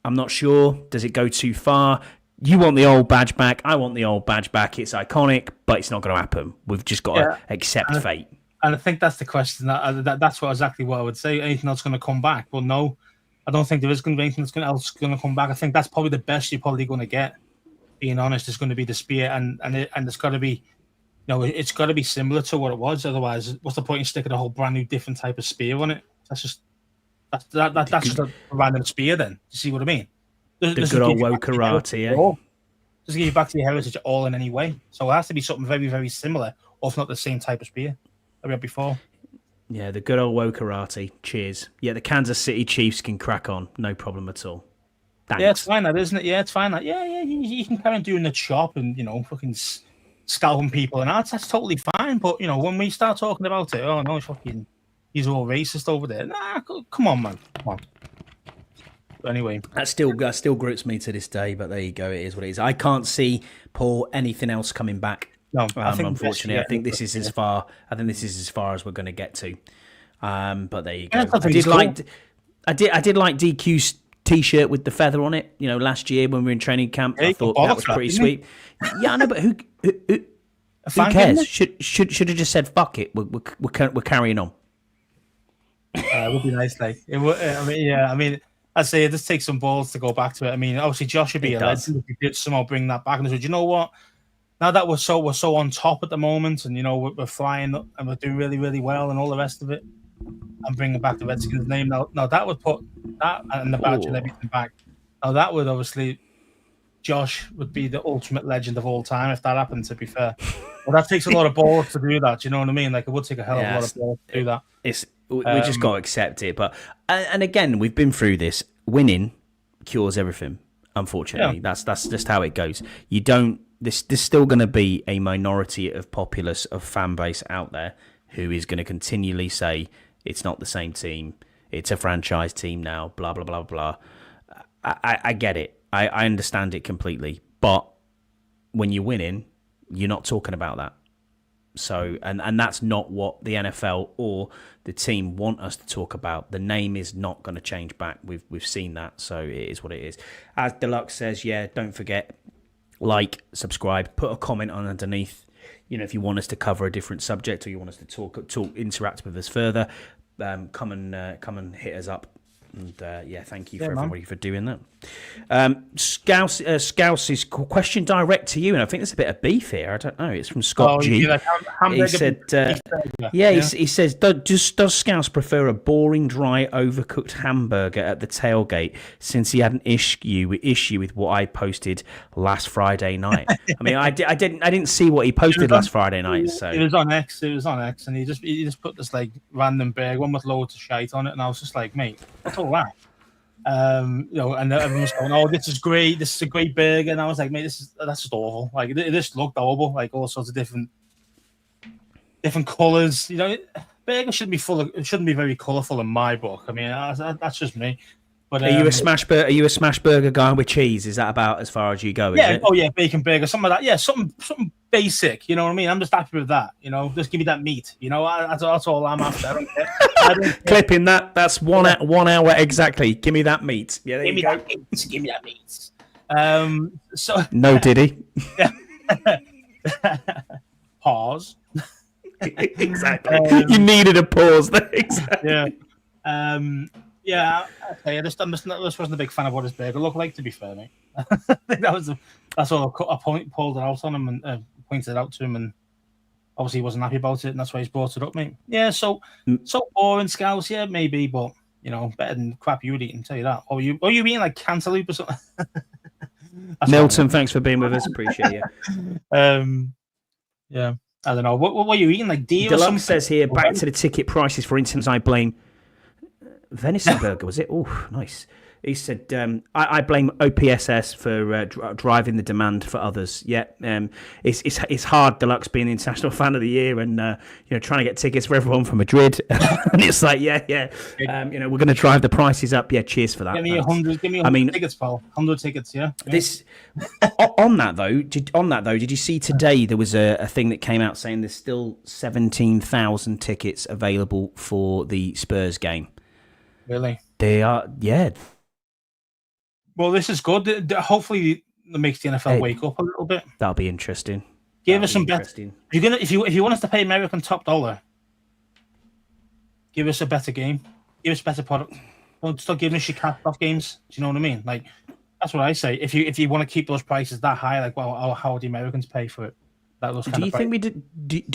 I'm not sure. Does it go too far? You want the old badge back. I want the old badge back. It's iconic, but it's not going to happen. We've just got to accept fate. And I think that's the question. That's exactly what I would say. Anything else going to come back? Well, no. I don't think there is going to be anything else going to come back. I think that's probably the best you're probably going to get. Being honest, is going to be the spear, and it's got to be, it's got to be similar to what it was. Otherwise, what's the point in sticking a whole brand new different type of spear on it? That's just a random spear. Then you see what I mean? The good old woke karate, yeah. Does it give you back to your heritage at all in any way? So it has to be something very, very similar, or if not the same type of spear that we had before. Yeah, the good old woke karate. Cheers. Yeah, the Kansas City Chiefs can crack on. No problem at all. Thanks. Yeah, it's fine that, isn't it? Yeah, it's fine that. Yeah, you can carry on doing the chop and, fucking scalping people and that's totally fine. But, when we start talking about it, oh, no, he's all racist over there. Nah, come on, man. Come on. But anyway. That still grits me to this day, but there you go. It is what it is. I can't see, Paul, anything else coming back. No, unfortunately, I think this is as far. I think this is as far as we're going to get to. But there you go. I did like DQ's T-shirt with the feather on it. Last year when we were in training camp, I thought that was pretty sweet. Yeah, I know, but who cares? Should have just said fuck it. We're carrying on. It would be nice, like it would. I mean, I'd say it just takes some balls to go back to it. I mean, obviously Josh would be a legend if he did somehow bring that back and said, you know what? Now that we're so on top at the moment, and we're flying and we're doing really, really well, and all the rest of it, and bringing back the Redskins name. Now that would put that and the badge and everything back. Now that would obviously, Josh would be the ultimate legend of all time if that happened. To be fair, but that takes a lot of balls to do that. You know what I mean? Like it would take a hell of a lot of balls to do that. We just got to accept it. But and again, we've been through this. Winning cures everything. Unfortunately, that's just how it goes. You don't. There's still going to be a minority of populace of fan base out there who is going to continually say it's not the same team, it's a franchise team now, blah blah blah blah. I get it, I understand it completely, but when you're winning, you're not talking about that. So and that's not what the NFL or the team want us to talk about. The name is not going to change back. We've seen that, so it is what it is. As Deluxe says, yeah, don't forget. Like, subscribe, put a comment on underneath. If you want us to cover a different subject or you want us to talk, interact with us further, come and hit us up. And thank you Yeah, for man. everybody for doing that. Scouse's question direct to you, and I think there's a bit of beef here. I don't know. It's from Scott G. You like hamburger, He said, beef burger. he says, does Scouse prefer a boring, dry, overcooked hamburger at the tailgate since he had an issue with what I posted last Friday night? I mean, I didn't see what he posted last Friday night. So it was on X. And he just put this like random burger, one with loads of shite on it, and I was just like, mate, what's all that? And everyone was going, "Oh, this is great. This is a great burger." And I was like, "Mate, that's just awful. Like, this looked horrible. Like all sorts of different colors. Burger shouldn't be very colorful in my book. I mean, that's just me." But are you a smash burger guy with cheese? Is that about as far as you go? Yeah. Oh yeah, bacon burger, something like that. Yeah, something basic. You know what I mean? I'm just happy with that. Just give me that meat. That's all I'm after. I don't care. Clipping that. That's 1 hour exactly. Give me that meat. Yeah, give me that meat. Give me that meat. So no Diddy. Pause. Exactly. You needed a pause there. Exactly. Yeah. Yeah, okay. I just wasn't a big fan of what his burger looked like. To be fair, mate. I think that's all I pulled it out on him and pointed it out to him, and obviously he wasn't happy about it, and that's why he's brought it up, mate. Yeah, so boring, Scouts. Yeah, maybe, but better than crap you were eating. Tell you that. Or you eating like cantaloupe or something? Milton, thanks for being with us. Appreciate you. Yeah. I don't know. What were you eating? Like deer Deluxe or something? says here, back to the ticket prices. For instance, I blame venison burger. Was it? Oh, nice. He said, I blame OPSS for driving the demand for others. Yeah, it's hard, Deluxe, being the international fan of the year and trying to get tickets for everyone from Madrid. And it's like, we're going to drive the prices up. Yeah, cheers for that. Give me 100. Give me 100 tickets, pal. 100 tickets. Yeah. This on that though. Did you see today there was a thing that came out saying there's still 17,000 tickets available for the Spurs game? Really? They are. Yeah. Well, this is good. Hopefully, it makes the NFL wake up a little bit. That'll be interesting. Give us some better. If you want us to pay American top dollar, give us a better game. Give us a better product. Don't start giving us your cast-off games. Do you know what I mean? Like that's what I say. If you want to keep those prices that high, like how would the Americans pay for it? Do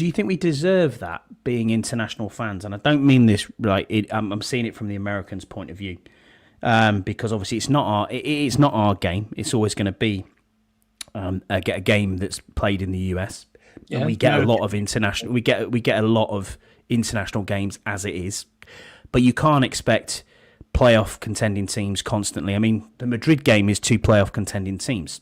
you think we deserve that, being international fans? And I don't mean this like I'm seeing it from the Americans' point of view. Because obviously it's not our game. It's always going to be a game that's played in the US. Yeah, and we get a lot of international. We get a lot of international games as it is, but you can't expect playoff contending teams constantly. I mean, the Madrid game is 2 playoff contending teams.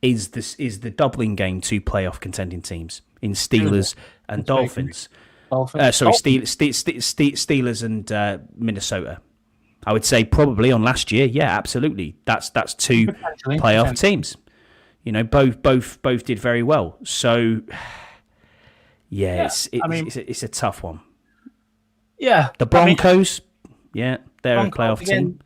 Is the Dublin game 2 playoff contending teams in Steelers and Dolphins? Steelers and Minnesota. I would say probably on last year, yeah, absolutely. That's 2 playoff teams. Both did very well. So, it's a tough one. Yeah, the Broncos, they're a playoff team.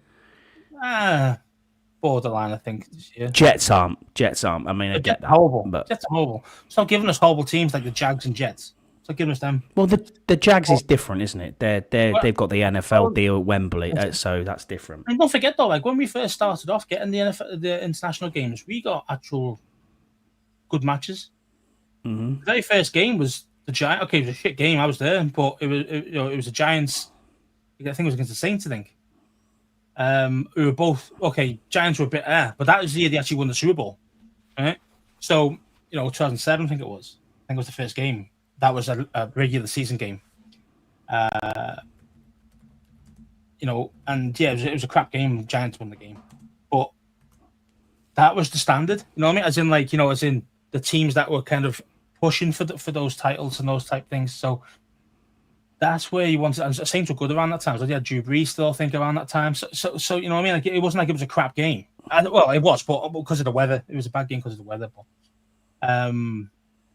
Borderline, I think this year. Jets aren't. I mean, I get that. Horrible. But Jets are horrible. Stop giving us horrible teams like the Jags and Jets. Giving us them. Well, the Jags is different, isn't it? They've got the NFL deal at Wembley, so that's different. And don't forget though, like when we first started off getting the international games, we got actual good matches. Mm-hmm. The very first game was the Giants. Okay, it was a shit game. I was there, but it was the Giants. I think it was against the Saints. I think. Who were both okay. Giants were a bit but that was the year they actually won the Super Bowl, right? So 2007, I think it was. I think it was the first game. That was a regular season game. And it was a crap game. Giants won the game. But that was the standard. You know what I mean? As in the teams that were kind of pushing for those titles and those type things. So that's where you wanted. And Saints were good around that time. So they had Drew Brees still, I think, around that time. So you know what I mean? Like, it wasn't like it was a crap game. Well, it was, but because of the weather. It was a bad game because of the weather.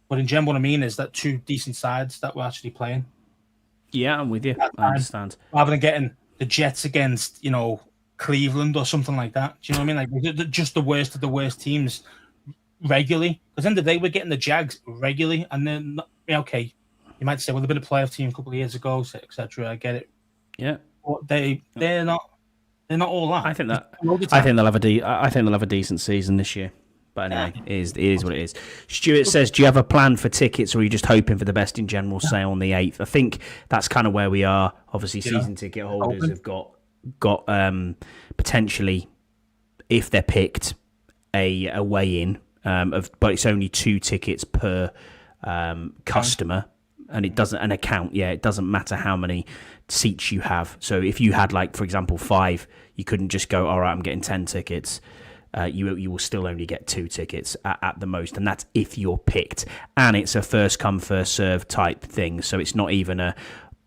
But in general, what I mean is that 2 decent sides that were actually playing. Yeah, I'm with you. I understand. Rather than getting the Jets against, Cleveland or something like that. Do you know what I mean? Like just the worst of the worst teams regularly. Because at the end of the day, we're getting the Jags regularly, and then okay, you might say, well, they've been a playoff team a couple of years ago, etc. I get it. Yeah, but they're not. They're not all that. I think that. Loads of I time. think they'll have a decent season this year. But anyway, it is what it is. Stuart says, "Do you have a plan for tickets, or are you just hoping for the best in general sale on the 8th?" I think that's kind of where we are. Obviously, season ticket holders have got potentially, if they're picked, a way in but it's only 2 tickets per customer, and it doesn't an account. Yeah, it doesn't matter how many seats you have. So if you had, like, for example, 5, you couldn't just go, all right, I'm getting 10 tickets. You will still only get 2 tickets at the most, and that's if you're picked. And it's a first come first serve type thing, so it's not even a,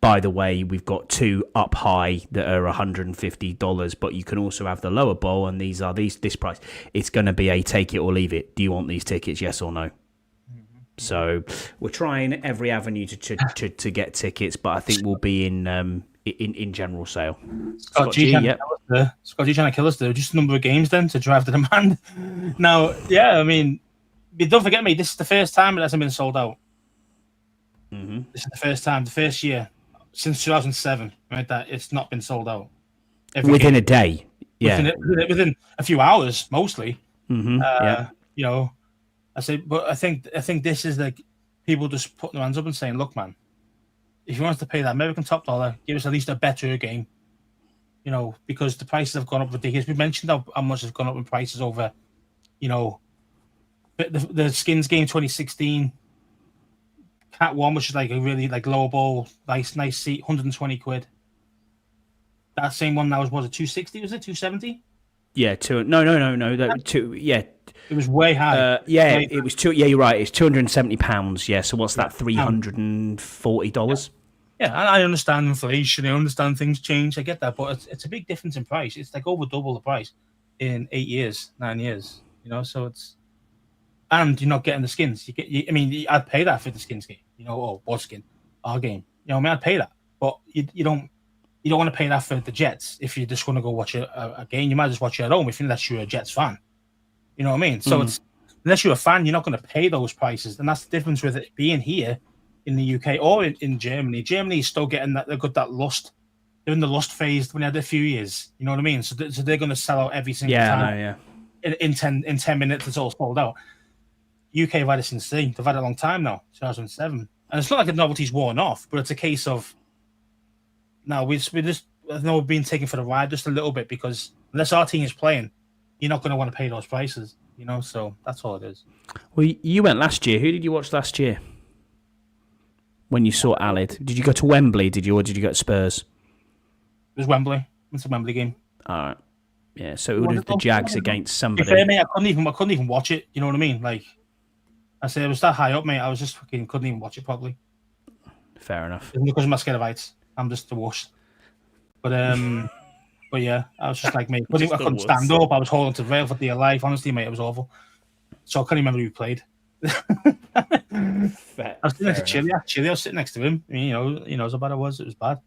by the way, we've got 2 up high that are $150, but you can also have the lower bowl, and these are this price. It's going to be a take it or leave it. Do you want these tickets? Yes or no? So we're trying every avenue to get tickets, but I think we'll be in general sale. Scott G trying to kill us there. Just a number of games then to drive the demand. Now, yeah, I mean, don't forget me. This is the first time it hasn't been sold out. Mm-hmm. This is the first year since 2007, right? That it's not been sold out. Within a day, yeah. Within a few hours, mostly. Mm-hmm. You know, I say, but I think this is like people just putting their hands up and saying, "Look, man, if you want us to pay that American top dollar, give us at least a better game." You know, because the prices have gone up ridiculous. We mentioned how much has gone up in prices over, you know, the Skins game 2016. Cat 1, which is like a really like lower bowl, nice seat, 120 quid. That same one now was it 260? Was it 270? Yeah, no. That 2, yeah. It was way high. It was 2. Yeah, you're right. It's £270. Yeah, so what's that? $340. Yeah, I understand inflation. I understand things change. I get that, but it's a big difference in price. It's like over double the price in 8 years, 9 years. You know, so it's, and you're not getting the skins. I mean, I'd pay that for the skins game. You know, or what skin, our game. You know, I mean, I'd pay that, but you don't want to pay that for the Jets if you just want to go watch a game. You might just watch it at home unless you're a Jets fan. You know what I mean? So it's, unless you're a fan, you're not going to pay those prices, and that's the difference with it being here in the UK or in Germany. Germany is still getting that. They've got that lust. They're in the lust phase when they had a few years. You know what I mean? So they're going to sell out every single time. In 10 minutes, it's all sold out. UK have had it since they've had it a long time now, 2007, and it's not like the novelty's worn off, but it's a case of now we just, I know we're being taken for the ride just a little bit, because unless our team is playing, you're not going to want to pay those prices, you know. So that's all it is. Well, you went last year. Who did you watch last year when you saw Alid? Did you go to Wembley? Or did you go to Spurs? It was Wembley. It's a Wembley game. All right. Yeah. So it would have the Jags against somebody. Fair, mate, I couldn't even watch it. You know what I mean? Like I said, it was that high up, mate. I was just fucking couldn't even watch it properly. Fair enough. Because of my Scarovites. I'm just the worst. But yeah, I was just like, mate, I couldn't stand up. I was holding to the rail for dear life. Honestly, mate, it was awful. So I can't remember who played. Fair, I was sitting next to Chile. I was sitting next to him. I mean, you know, how bad it was. It was bad.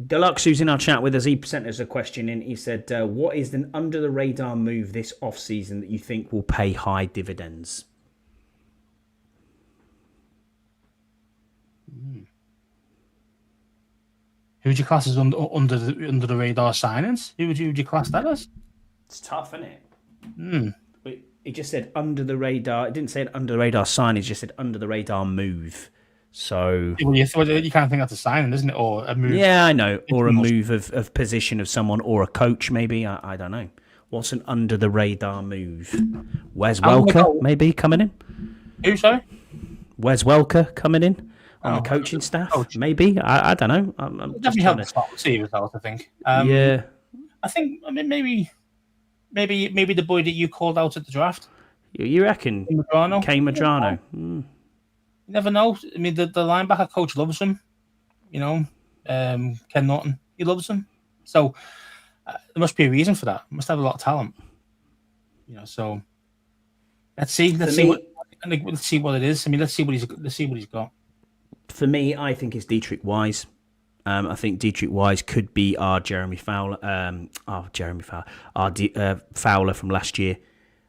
Deluxe, who's in our chat with us, he sent us a question in. He said, what is an under-the-radar move this off-season that you think will pay high dividends? Who would you class as under the radar signings? Who would you class that as? It's tough, isn't it? It just said under the radar. It didn't say an under the radar sign. It just said under the radar move. So well, you can't think that's a signing, isn't it? Or a move? Yeah, I know. Or a move of position of someone, or a coach, maybe. I don't know. What's an under the radar move? Wes Welker maybe coming in. Who? Sorry. Wes Welker coming in on the coaching staff, maybe. I don't know. I'm definitely help the start to see results. I think. Yeah. I think. I mean, maybe the boy that you called out at the draft. You reckon? Kane Madrano. You never know. I mean, the linebacker coach loves him. You know, Ken Norton, he loves him. So there must be a reason for that. He must have a lot of talent. You know, so let's see what it is. I mean, let's see what he's got. For me, I think it's Dietrich Wise. I think Dietrich Wise could be our Jeremy Fowler. Fowler from last year.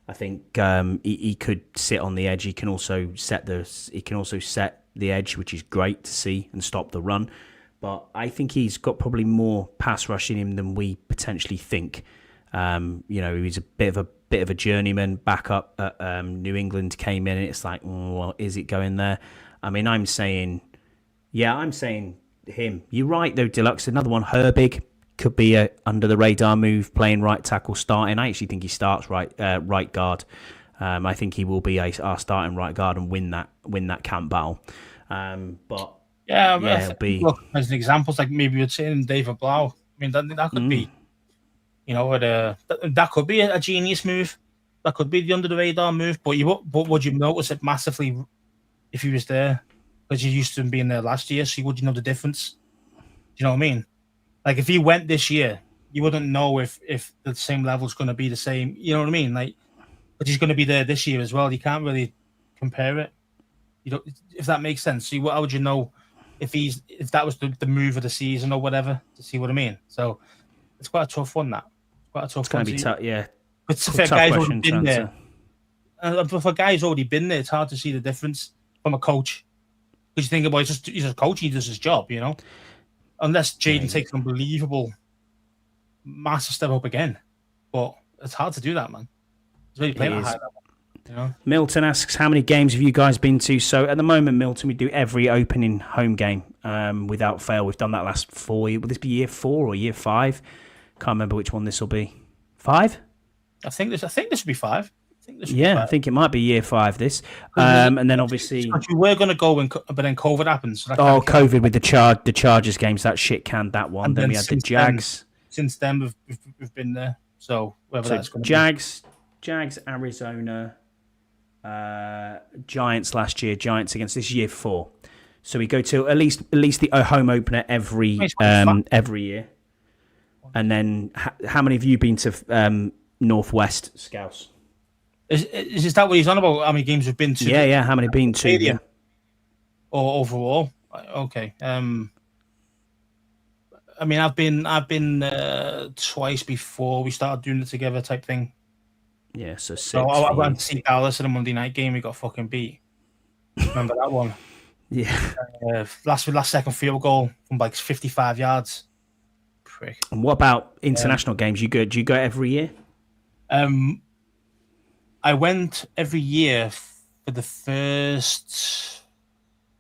I think he could sit on the edge. He can also set the edge, which is great to see, and stop the run. but I think he's got probably more pass rush in him than we potentially think. He's a bit of a journeyman back up at New England, came in, and it's like, well, is it going there? I mean, I'm saying him. You're right, though, Deluxe. Another one, Herbig, could be a under-the-radar move, playing right tackle, starting. I actually think he starts right guard. I think he will be our starting right guard and win that camp battle. It'll be. Look, as an example, like maybe you'd say David Blau. I mean, that could be, that could be a genius move. That could be the under-the-radar move. But would you notice it massively if he was there? Because you're used to him being there last year, so would you know the difference? Do you know what I mean? Like, if he went this year, you wouldn't know if the same level is going to be the same. You know what I mean? Like, but he's going to be there this year as well. You can't really compare it. If that makes sense. So how would you know if that was the move of the season or whatever? To see what I mean? So it's quite a tough one. It's going to be tough, yeah. But for a guy who's already been there, for a guy who's already been there, it's hard to see the difference from a coach. Because you think about he's a coach, he does his job, Unless Jaden takes an unbelievable, massive step up again. But it's hard to do that, man. It's really playing at high level. Milton asks, how many games have you guys been to? So at the moment, Milton, we do every opening home game without fail. We've done that last 4 years. Will this be year 4 or year 5? Can't remember which one this will be. 5? I think this will be 5. I think it might be year 5 this. And then obviously we were going to go, but then COVID happened. So COVID with the Chargers games, that shit canned that one. And then we had the Jags. Since then, we've been there. So whether that's going to Jags, Arizona, Giants last year, Giants against this year 4. So we go to at least the home opener every year. And then how many have you been to Northwest Scouts? Is that what he's on about? How many games we've been to? Yeah. How many been to? Yeah. Or overall? Okay. I mean, I've been twice before we started doing it together, type thing. Yeah, so 6. So I went to see Dallas in a Monday night game. We got fucking beat. Remember that one? Yeah. Last second field goal from like 55 yards. Prick. And what about international games? Do you go every year? I went every year for the first,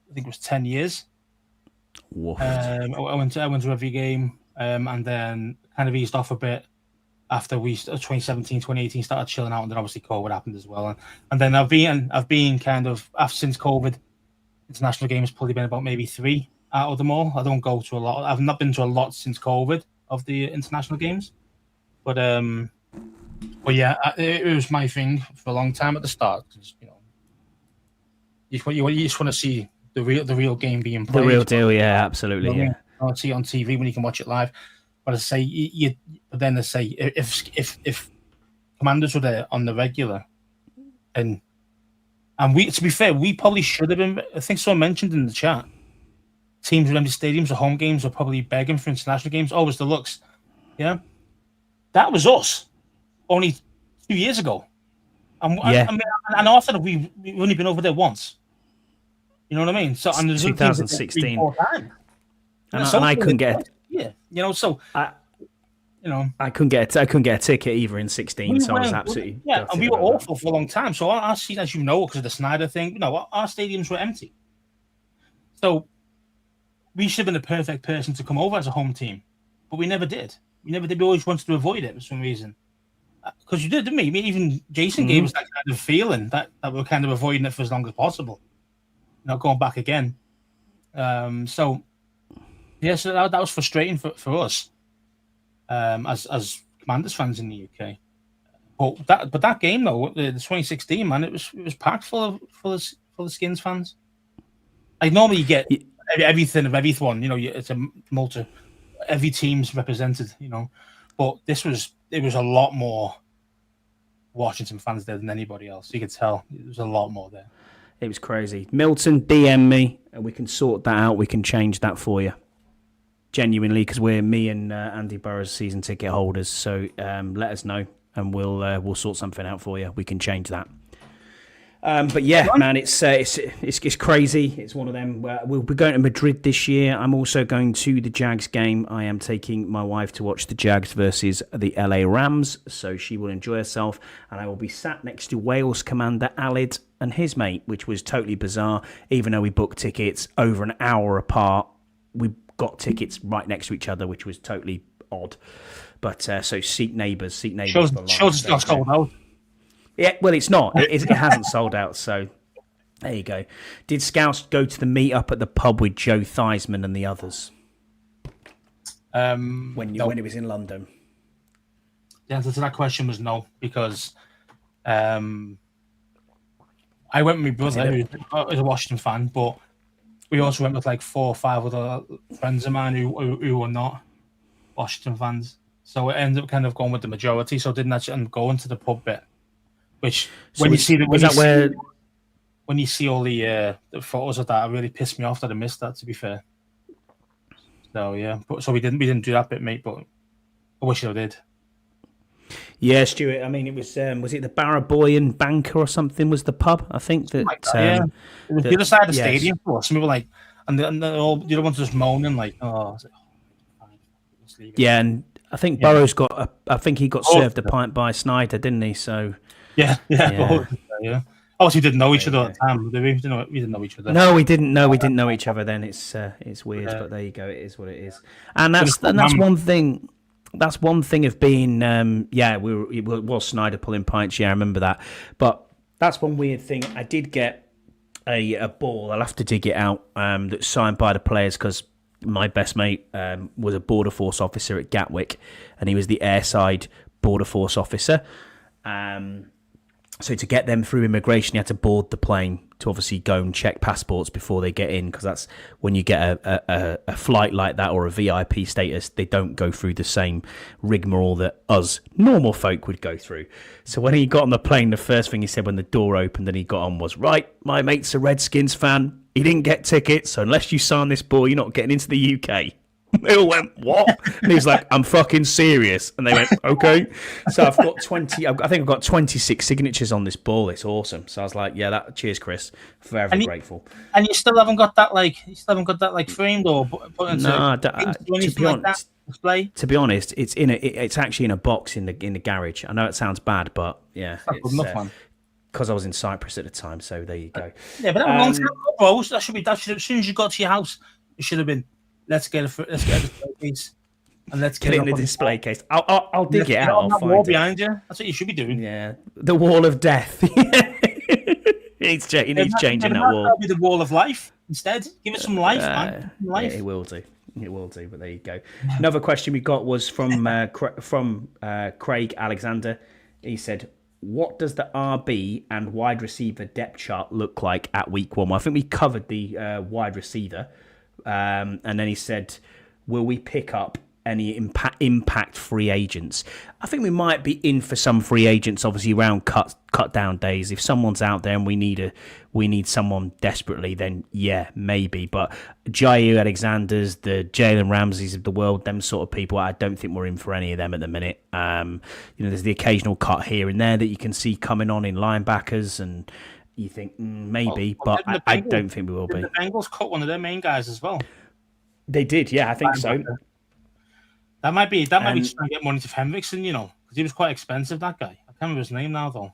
I think it was 10 years. I went to every game, and then kind of eased off a bit after 2017, 2018 started chilling out, and then obviously COVID happened as well. And then I've been kind of since COVID, international games probably been about maybe 3 out of them all. I don't go to a lot. I've not been to a lot since COVID of the international games, but yeah, it was my thing for a long time at the start. Because, you just want to see the real game being played. The real deal, yeah, absolutely, yeah. I want to see it on TV when you can watch it live. But I say, but then they say if Commanders were there on the regular, and we, to be fair, we probably should have been. I think someone mentioned in the chat, teams with empty stadiums or home games are probably begging for international games. Always the looks, yeah. That was us only 2 years ago. I mean, and also we've only been over there once. You know what I mean? So and 2016. And so I couldn't get. I couldn't get a ticket either in 16, so I was absolutely and we were awful for a long time. So our seats, as you know, because of the Snyder thing, our stadiums were empty. So we should have been the perfect person to come over as a home team, but we never did. We always wanted to avoid it for some reason. Because you did, didn't we? I mean, even Jason gave us that kind of feeling that we were kind of avoiding it for as long as possible. Not going back again. So that was frustrating for us as Commanders fans in the UK. But that game though, the 2016, man, it was packed full of Skins fans. Like normally you get everything of everyone, it's a multi, every team's represented, but it was a lot more Washington fans there than anybody else. You could tell there was a lot more there. It was crazy. Milton, DM me, and we can sort that out. We can change that for you. Genuinely, because me and Andy Burroughs season ticket holders. So let us know, and we'll sort something out for you. We can change that. But yeah, man, it's crazy. It's one of them. We'll be going to Madrid this year. I'm also going to the Jags game. I am taking my wife to watch the Jags versus the LA Rams, so she will enjoy herself. And I will be sat next to Wales commander Alid and his mate, which was totally bizarre. Even though we booked tickets over an hour apart, we got tickets right next to each other, which was totally odd. But so seat neighbours. Shows it's not sold out. Yeah, well, it's not. It hasn't sold out, so there you go. Did Scouse go to the meet-up at the pub with Joe Theismann and the others? When it was in London? The answer to that question was no, because I went with my brother, who is a Washington fan, but we also went with like 4 or 5 other friends of mine who were not Washington fans. So it ended up kind of going with the majority, so I didn't actually end up going to the pub bit. Which when you see all the photos of that, it really pissed me off that I missed that. To be fair, so yeah, so we didn't do that bit, mate. But I wish I did. Yeah, Stuart. I mean, it was it the Barraboyan Banker or something? Was the pub? I think that. Yeah, it was the other side of the stadium. Some people like, and the other ones just moaning like, oh. Yeah, and I think Burrow's got. I think he got served a pint by Snyder, didn't he? So. Yeah. Obviously, we didn't know each other at the time. We didn't know each other. No, we didn't know each other then. It's weird, but there you go. It is what it is, and that's one thing. That's one thing of being. It was Snyder pulling pints. Yeah, I remember that. But that's one weird thing. I did get a ball. I'll have to dig it out. That's signed by the players because my best mate was a border force officer at Gatwick, and he was the airside border force officer. So to get them through immigration, you had to board the plane to obviously go and check passports before they get in, because that's when you get a flight like that or a VIP status, they don't go through the same rigmarole that us normal folk would go through. So when he got on the plane, the first thing he said when the door opened and he got on was, right, my mate's a Redskins fan. He didn't get tickets, so unless you sign this ball, you're not getting into the UK. They all went, what? And he's like, I'm fucking serious. And they went, okay. So I've got 20, I think I've got 26 signatures on this ball. It's awesome. So I was like, yeah, cheers, Chris. Forever grateful. And you still haven't got that framed or put into display? To be honest, it's actually in a box in the garage. I know it sounds bad, but yeah. Because I was in Cyprus at the time, so there you go. Yeah, but that was a long time ago, bro. That should be as soon as you got to your house, it should have been. Let's get a display case and let's get it in the display case. I'll dig it out. I'll find wall behind you. That's what you should be doing. Yeah, the wall of death. He needs changing that wall. That'll be the wall of life instead. Give it some life, man. Life. Yeah, it will do. But there you go. Another question we got was from Craig Alexander. He said, what does the RB and wide receiver depth chart look like at week 1? Well, I think we covered the wide receiver. And then he said, will we pick up any impact free agents? I think we might be in for some free agents, obviously around cut down days. If someone's out there and we need someone desperately, then yeah, maybe. But Jair Alexander's, the Jalen Ramseys of the world, them sort of people, I don't think we're in for any of them at the minute. There's the occasional cut here and there that you can see coming on in linebackers, and you think maybe, but I don't think we will be. The Bengals cut one of their main guys as well. They did, yeah, I think so. That might be trying to get money to Hendrickson, because he was quite expensive, that guy. I can't remember his name now, though.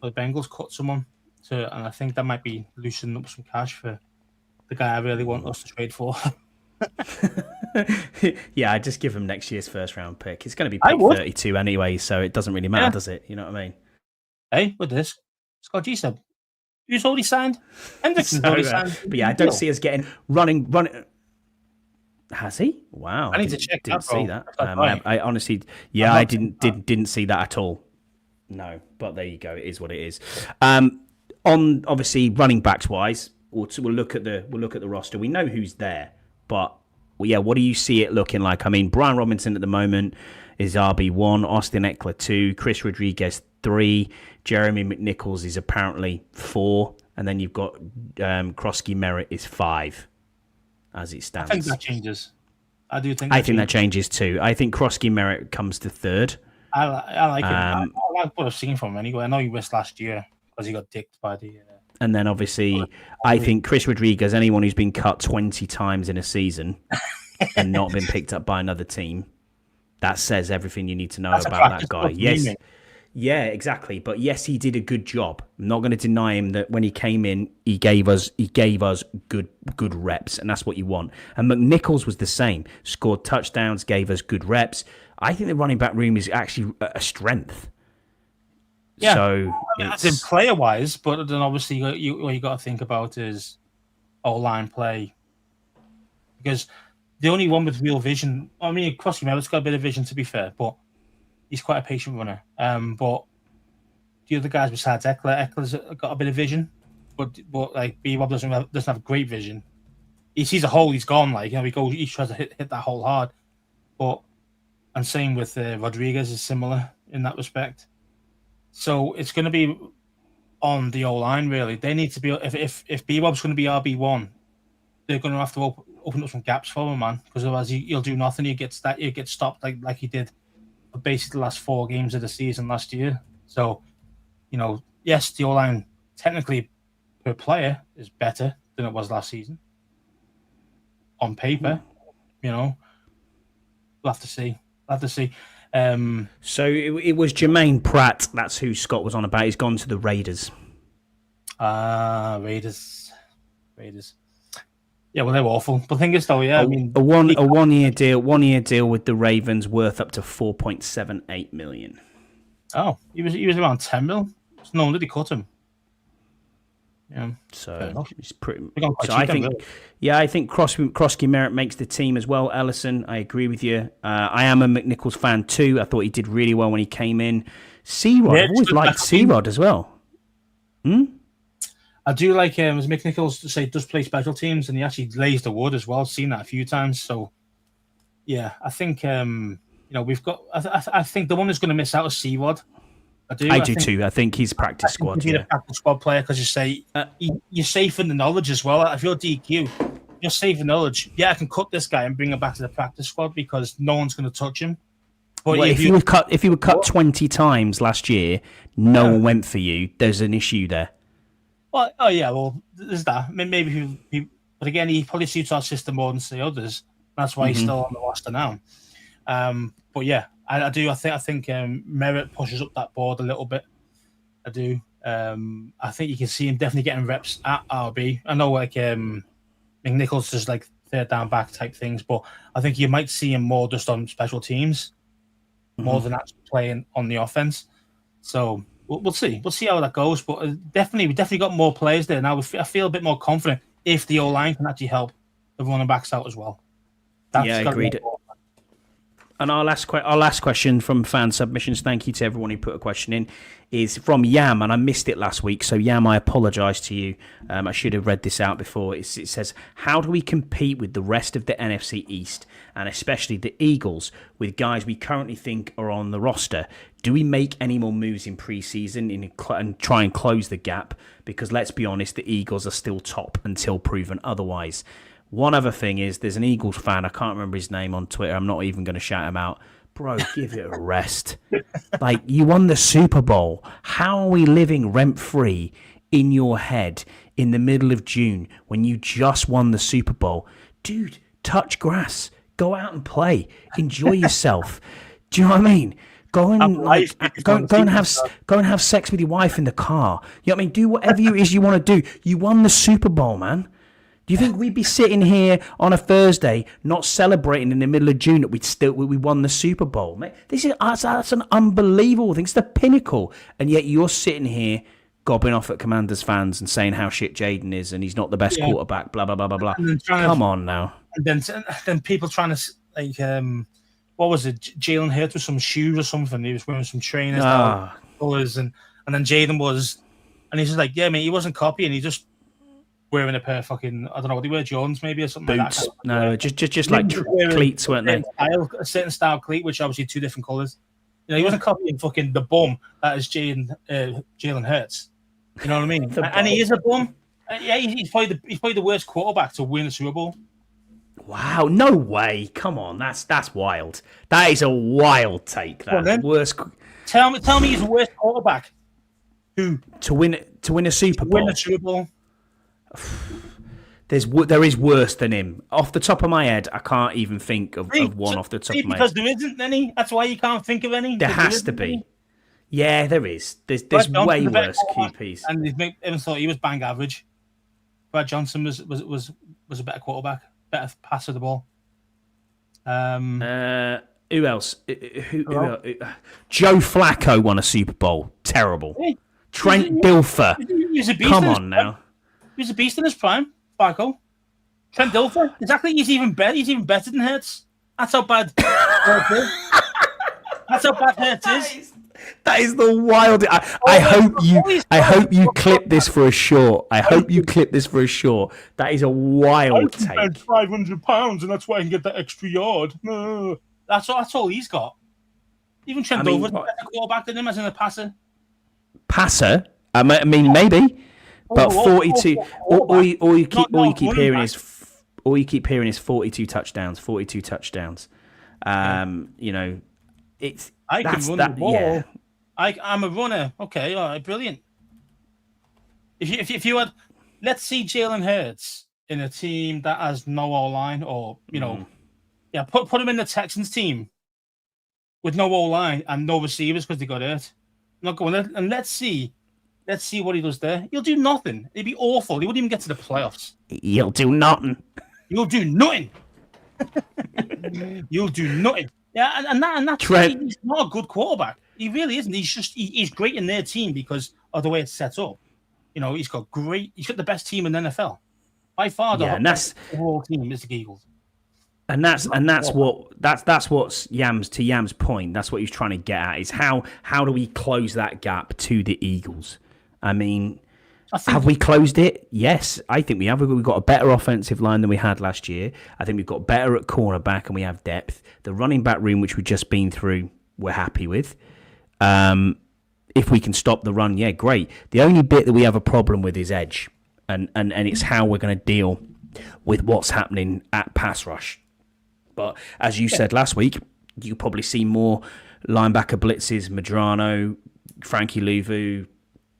But the Bengals cut someone, and I think that might be loosening up some cash for the guy I really want us to trade for. Yeah, I just give him next year's first round pick. It's going to be pick 32 anyway, so it doesn't really matter, does it? You know what I mean? Hey, with this, Scott G said, who's already signed? Hendrickson's already signed. But yeah, I don't see us getting running. Has he? Wow, I need to check. Didn't see that. I honestly, I didn't see that at all. No, but there you go. It is what it is. On obviously running backs wise, we'll look at the roster. We know who's there, but yeah, what do you see it looking like? I mean, Brian Robinson at the moment is RB1, Austin Eckler 2, Chris Rodriguez 3, Jeremy McNichols is apparently 4, and then you've got Krosky Merritt is 5, as it stands. I think that changes. I do think. I think that changes too. I think Krosky Merritt comes to 3rd. I like it. I like what I've seen from him anyway. I know he missed last year, because he got dicked by the. And then obviously, I think Chris Rodriguez, anyone who's been cut 20 times in a season and not been picked up by another team, that says everything you need to know about that guy. Yes. Yeah, exactly. But yes, he did a good job. I'm not going to deny him that when he came in, he gave us good reps, and that's what you want. And McNichols was the same. Scored touchdowns, gave us good reps. I think the running back room is actually a strength. Yeah, so as in player wise, but then obviously what you got to think about is O-line play, because the only one with real vision. I mean, Crosby Merritt's got a bit of vision, to be fair, but he's quite a patient runner. But the other guys besides Eckler's got a bit of vision, but like B-Rob doesn't have great vision. He sees a hole, he's gone. Like, he tries to hit that hole hard. And same with Rodriguez is similar in that respect. So it's going to be on the O-line, really. They need to be, if B-Rob's going to be RB1, they're going to have to open up some gaps for him, man, because otherwise he'll do nothing. He'll get stopped like he did for basically the last 4 games of the season last year. So, yes, the O-line technically per player is better than it was last season. On paper, we'll have to see. So it was Jermaine Pratt. That's who Scott was on about. He's gone to the Raiders. Raiders. Yeah, well, they're awful. But the thing is, though, a 1 year deal with the Ravens worth up to $4.78 million. Oh, he was around 10 mil. So no wonder they cut him. Yeah, so it's pretty. So I think Crosby Merritt makes the team as well. Ellison, I agree with you. I am a McNichols fan too. I thought he did really well when he came in. C-Rod, I've always liked C-Rod as well. I do like him as McNichols does play special teams, and he actually lays the wood as well. I've seen that a few times. So yeah, I think we've got. I think the one who's going to miss out is C-Rod. I do too. I think he's practice squad. He's a practice squad player because you say you're safe in the knowledge as well. If you're DQ, you're safe in knowledge. Yeah, I can cut this guy and bring him back to the practice squad because no one's going to touch him. But if you were cut 20 times last year, no one went for you. There's an issue there. Well, there's that. I mean, maybe but again, he probably suits our system more than the others. That's why he's still on the roster now. But yeah. I do. I think Merritt pushes up that board a little bit. I do. I think you can see him definitely getting reps at RB. I know McNichols does like third down back type things, but I think you might see him more just on special teams, more than actually playing on the offense. So we'll see. We'll see how that goes. But we definitely got more players there now. I feel a bit more confident if the O-line can actually help the running backs out as well. Agreed. And our last question from fan submissions, thank you to everyone who put a question in, is from Yam, and I missed it last week, so Yam, I apologise to you. I should have read this out before. It says, how do we compete with the rest of the NFC East, and especially the Eagles, with guys we currently think are on the roster? Do we make any more moves in pre-season and try and close the gap? Because let's be honest, the Eagles are still top until proven otherwise. One other thing is, there's an Eagles fan, I can't remember his name on Twitter, I'm not even going to shout him out. Bro, give it a rest. Like, you won the Super Bowl. How are we living rent-free in your head in the middle of June when you just won the Super Bowl? Dude, touch grass. Go out and play. Enjoy yourself. Do you know what I mean? Go and have sex with your wife in the car. You know what I mean? Do whatever it is you want to do. You won the Super Bowl, man. Do you think we'd be sitting here on a Thursday not celebrating in the middle of June that we won the Super Bowl? Mate, that's an unbelievable thing. It's the pinnacle. And yet you're sitting here gobbing off at Commanders fans and saying how shit Jaden is and he's not the best quarterback, blah, blah, blah, blah, blah. Come on now. And then people trying to, like, what was it? Jalen Hurts with some shoes or something. He was wearing some trainers, colors, and then Jaden was, and he's just like, yeah, mate, he wasn't copying. He just wearing a pair of fucking, I don't know what they were, Jones maybe or something Boots. like that. No, just like cleats, weren't they? A certain style cleat, which obviously 2 different colours. He wasn't copying fucking the bum that is Jalen Hurts. You know what I mean? And he is a bum. Yeah, he's probably the worst quarterback to win a Super Bowl. Wow, no way! Come on, that's wild. That is a wild take. That worst. Tell me he's the worst quarterback. Who to win a Super Bowl? win a Super Bowl? There is worse than him. Off the top of my head, I can't even think of one off the top of my head. Because there isn't any. That's why you can't think of any. There has to be. Yeah, there is. There's way worse QPs. And everyone thought he was bang average. Brad Johnson was a better quarterback, better passer of the ball. Who else? Who Joe Flacco won a Super Bowl. Terrible. Hey, Trent Dilfer. Come on now. He was a beast in his prime. Flacco. Trent Dilfer. Exactly. He's even better than Hurts. That's how bad. That's how bad Hurts is. That is the wild. I hope you clip this for a short. I hope you clip this for a short. That is a wild take. 500 pounds, and that's why I can get that extra yard. No. That's all he's got. Even Trent Dilfer's a better quarterback than him as in a passer. Passer? I mean, maybe. But 42. All you keep hearing is 42 touchdowns. 42 touchdowns. You know, it's. I can run the ball. Yeah. I'm a runner. Okay, all right, brilliant. If you had, let's see Jalen Hurts in a team that has no O-line, or put him in the Texans team with no O-line and no receivers because they got hurt. Not going there, and let's see what he does there. He'll do nothing. It'd be awful. He wouldn't even get to the playoffs. He'll do nothing. You'll do nothing. You'll do nothing. Yeah, and that's he's not a good quarterback. He really isn't. He's great in their team because of the way it's set up. You know, he's got the best team in the NFL. By far the whole team is the Eagles. And that's what's Yam's point. That's what he's trying to get at, is how do we close that gap to the Eagles? I mean, have we closed it? Yes, I think we have. We've got a better offensive line than we had last year. I think we've got better at cornerback and we have depth. The running back room, which we've just been through, we're happy with. If we can stop the run, yeah, great. The only bit that we have a problem with is edge, and it's how we're going to deal with what's happening at pass rush. But as you said last week, you probably see more linebacker blitzes, Medrano, Frankie Louvu,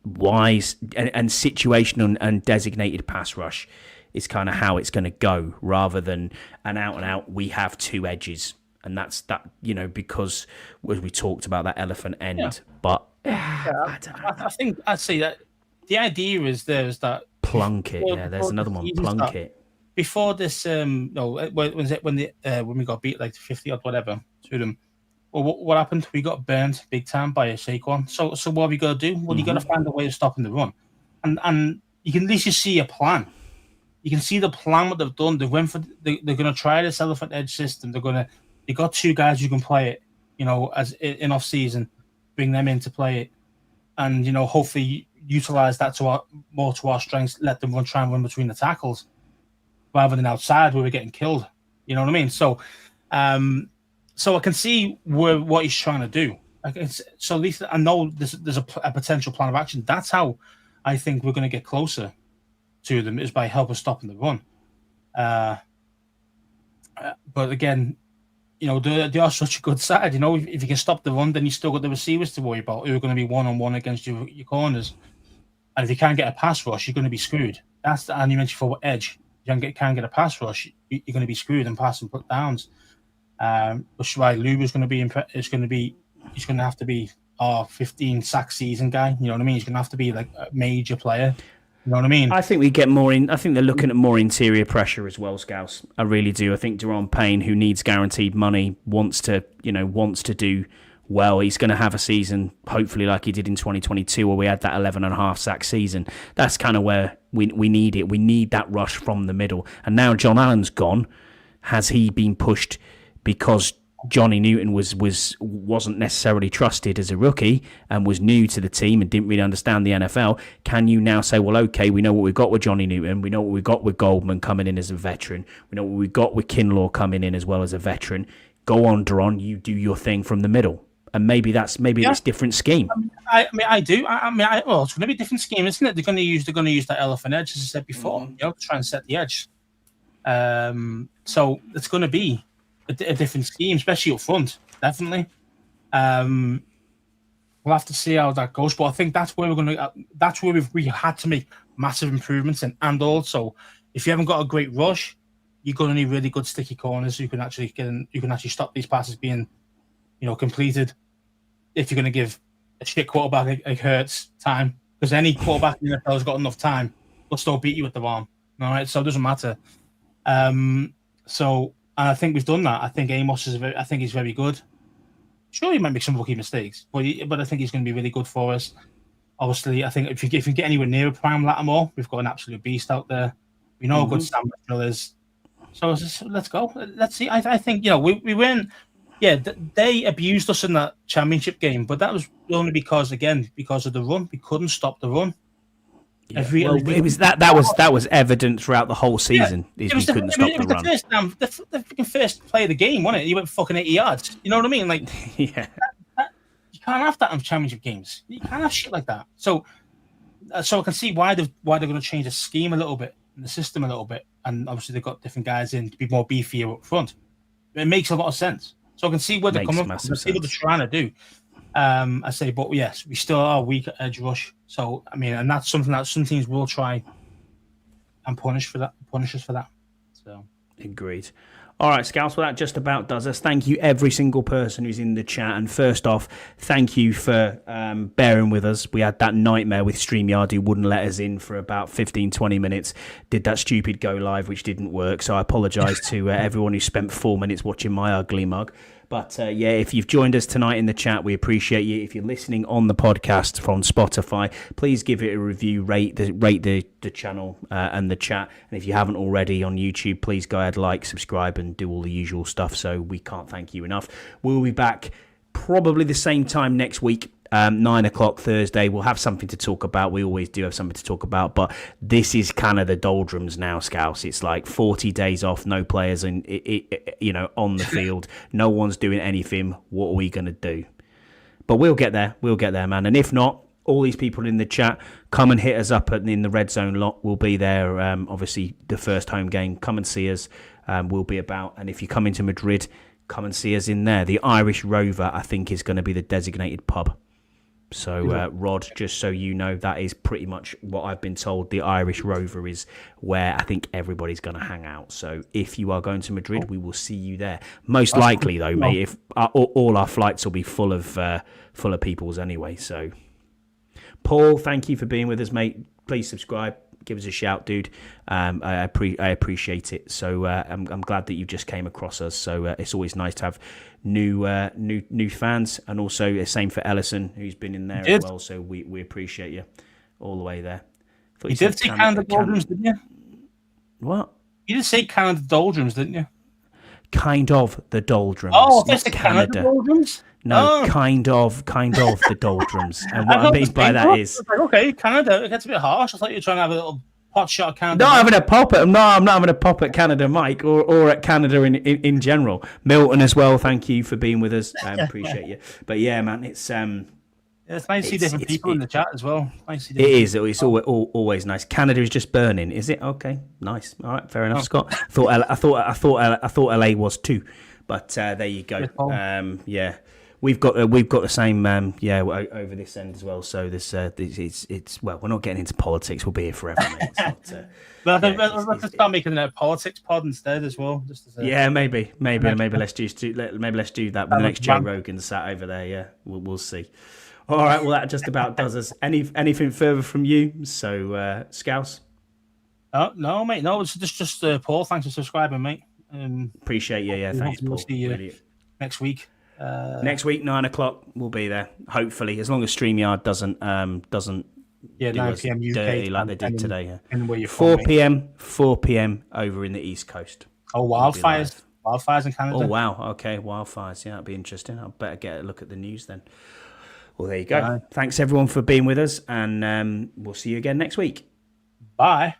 Wise, and situational and designated pass rush is kind of how it's going to go, rather than an out we have two edges. And that's that, because as we talked about that elephant end. Yeah. But I don't know. I think I'd say that the idea is that Plunkett. Yeah, there's another one, Plunkett. Before this, when we got beat like 50 or whatever to them. Well, what happened? We got burned big time by a Saquon. So what are we got to do? Well, you got to find a way of stopping the run, and you can at least see a plan. You can see the plan what they've done. They went for they're going to try this elephant edge system. They got two guys who can play it, as in off season, bring them in to play it, and hopefully utilize that more to our strengths. Let them try and run between the tackles, rather than outside where we're getting killed. You know what I mean? So, so I can see what he's trying to do. So at least I know there's a potential plan of action. That's how I think we're going to get closer to them, is by helping stopping the run. But again, they are such a good side. If you can stop the run, then you still got the receivers to worry about who are going to be one-on-one against your corners. And if you can't get a pass rush, you're going to be screwed. That's the argument for edge. You can't get a pass rush, you're going to be screwed and pass and put downs. Which is why Luba's going to be he's going to have to be our 15 sack season guy. You know what I mean? He's going to have to be like a major player. You know what I mean? I think we get more in. I think they're looking at more interior pressure as well, Scouse. I really do. I think Deron Payne, who needs guaranteed money, wants to do well. He's going to have a season, hopefully, like he did in 2022, where we had that 11.5 sack season. That's kind of where we need it. We need that rush from the middle. And now John Allen's gone. Has he been pushed because Johnny Newton wasn't necessarily trusted as a rookie and was new to the team and didn't really understand the NFL? Can you now say, well, okay, we know what we've got with Johnny Newton, we know what we've got with Goldman coming in as a veteran, we know what we've got with Kinlaw coming in as well as a veteran. Go on, Deron, you do your thing from the middle. And maybe it's different scheme. I do. It's going to be a different scheme, isn't it? They're going to use that elephant edge, as I said before, to try and set the edge. So it's going to be a different scheme, especially up front, definitely. we'll have to see how that goes. But I think that's where that's where we had to make massive improvements in. And also, if you haven't got a great rush, you're going to need really good sticky corners. You can actually stop these passes being, completed. If you're going to give a shit quarterback like Hurts time, because any quarterback in the NFL has got enough time, will still beat you with the arm. All right, so it doesn't matter. So I think we've done that. I think Amos I think he's very good. Sure, he might make some rookie mistakes, but I think he's going to be really good for us. Obviously, I think if you get anywhere near a prime Lattimore, we've got an absolute beast out there. We know how good Sam Mitchell is. So let's go. Let's see. I think we win. Yeah, they abused us in that championship game, but that was only because of the run. We couldn't stop the run. Yeah. It was that was evident throughout the whole season. Yeah, we couldn't stop the run. The freaking first play of the game, wasn't it? He went fucking 80 yards. You know what I mean? Like, yeah, you can't have that in championship games. You can't have shit like that. So I can see why they're going to change the scheme a little bit, the system a little bit, and obviously they've got different guys in to be more beefier up front. It makes a lot of sense. So I can see where they're coming from. See what they're trying to do. I say, but yes, we still are weak at edge rush. So I mean, and that's something that some teams will try and punish us for that. So agreed. All right, Scouts, well, that just about does us. Thank you, every single person who's in the chat. And first off, thank you for bearing with us. We had that nightmare with StreamYard who wouldn't let us in for about 15, 20 minutes. Did that stupid go live, which didn't work. So I apologise to everyone who spent 4 minutes watching my ugly mug. But if you've joined us tonight in the chat, we appreciate you. If you're listening on the podcast from Spotify, please give it a review, rate the channel and the chat. And if you haven't already on YouTube, please go ahead, like, subscribe, and do all the usual stuff. So we can't thank you enough. We'll be back probably the same time next week. 9 o'clock Thursday. We'll have something to talk about. We always do have something to talk about, but this is kind of the doldrums now, Scouts. It's like 40 days off, no players on the field. No one's doing anything. What are we going to do? But we'll get there. We'll get there, man. And if not, all these people in the chat, come and hit us up in the Red Zone lot. We'll be there. Obviously, the first home game. Come and see us. We'll be about. And if you come into Madrid, come and see us in there. The Irish Rover, I think, is going to be the designated pub. So, Rod, just so you know, that is pretty much what I've been told. The Irish Rover is where I think everybody's going to hang out. So if you are going to Madrid, we will see you there. Most likely, though, mate, if all our flights will be full of peoples anyway. So, Paul, thank you for being with us, mate. Please subscribe. Give us a shout, dude. I appreciate it. So I'm glad that you just came across us. So it's always nice to have new fans, and also the same for Ellison, who's been in there as well. So we appreciate you all the way there. You did say Canada Doldrums, didn't you? What? You did say Canada Doldrums, didn't you? Kind of the doldrums. Oh, that's the Canada Doldrums. No, kind of the doldrums. And what I mean by that is, like, okay, Canada. It gets a bit harsh. I thought you were trying to have a little pot shot at Canada. I'm not having a pop at Canada, Mike, or at Canada in general. Milton as well. Thank you for being with us. I appreciate you. But yeah, man, it's it's nice to see different people in the chat as well. Nice to see it is. It's always nice. Canada is just burning, is it? Okay, nice. All right, fair enough, Scott. I thought LA was too, but there you go. Yeah. We've got the same over this end as well. So it's well, we're not getting into politics. We'll be here forever, mate. Let's start making a politics pod instead as well. Maybe let's do that. With the next Joe Rogan sat over there. Yeah, we'll see. All right, well that just about does us. Anything further from you? So Scouse? No, mate. No, it's just Paul. Thanks for subscribing, mate. Appreciate you. Yeah, thanks, Paul. We'll see you next week. Next week, 9 o'clock, we'll be there. Hopefully, as long as StreamYard doesn't 9 p.m. UK dirty like they did today. Yeah. 4 p.m. over in the East Coast. Oh, wildfires in Canada. Oh wow, okay, wildfires. Yeah, that'd be interesting. I'll better get a look at the news then. Well, there you go. Thanks everyone for being with us, and we'll see you again next week. Bye.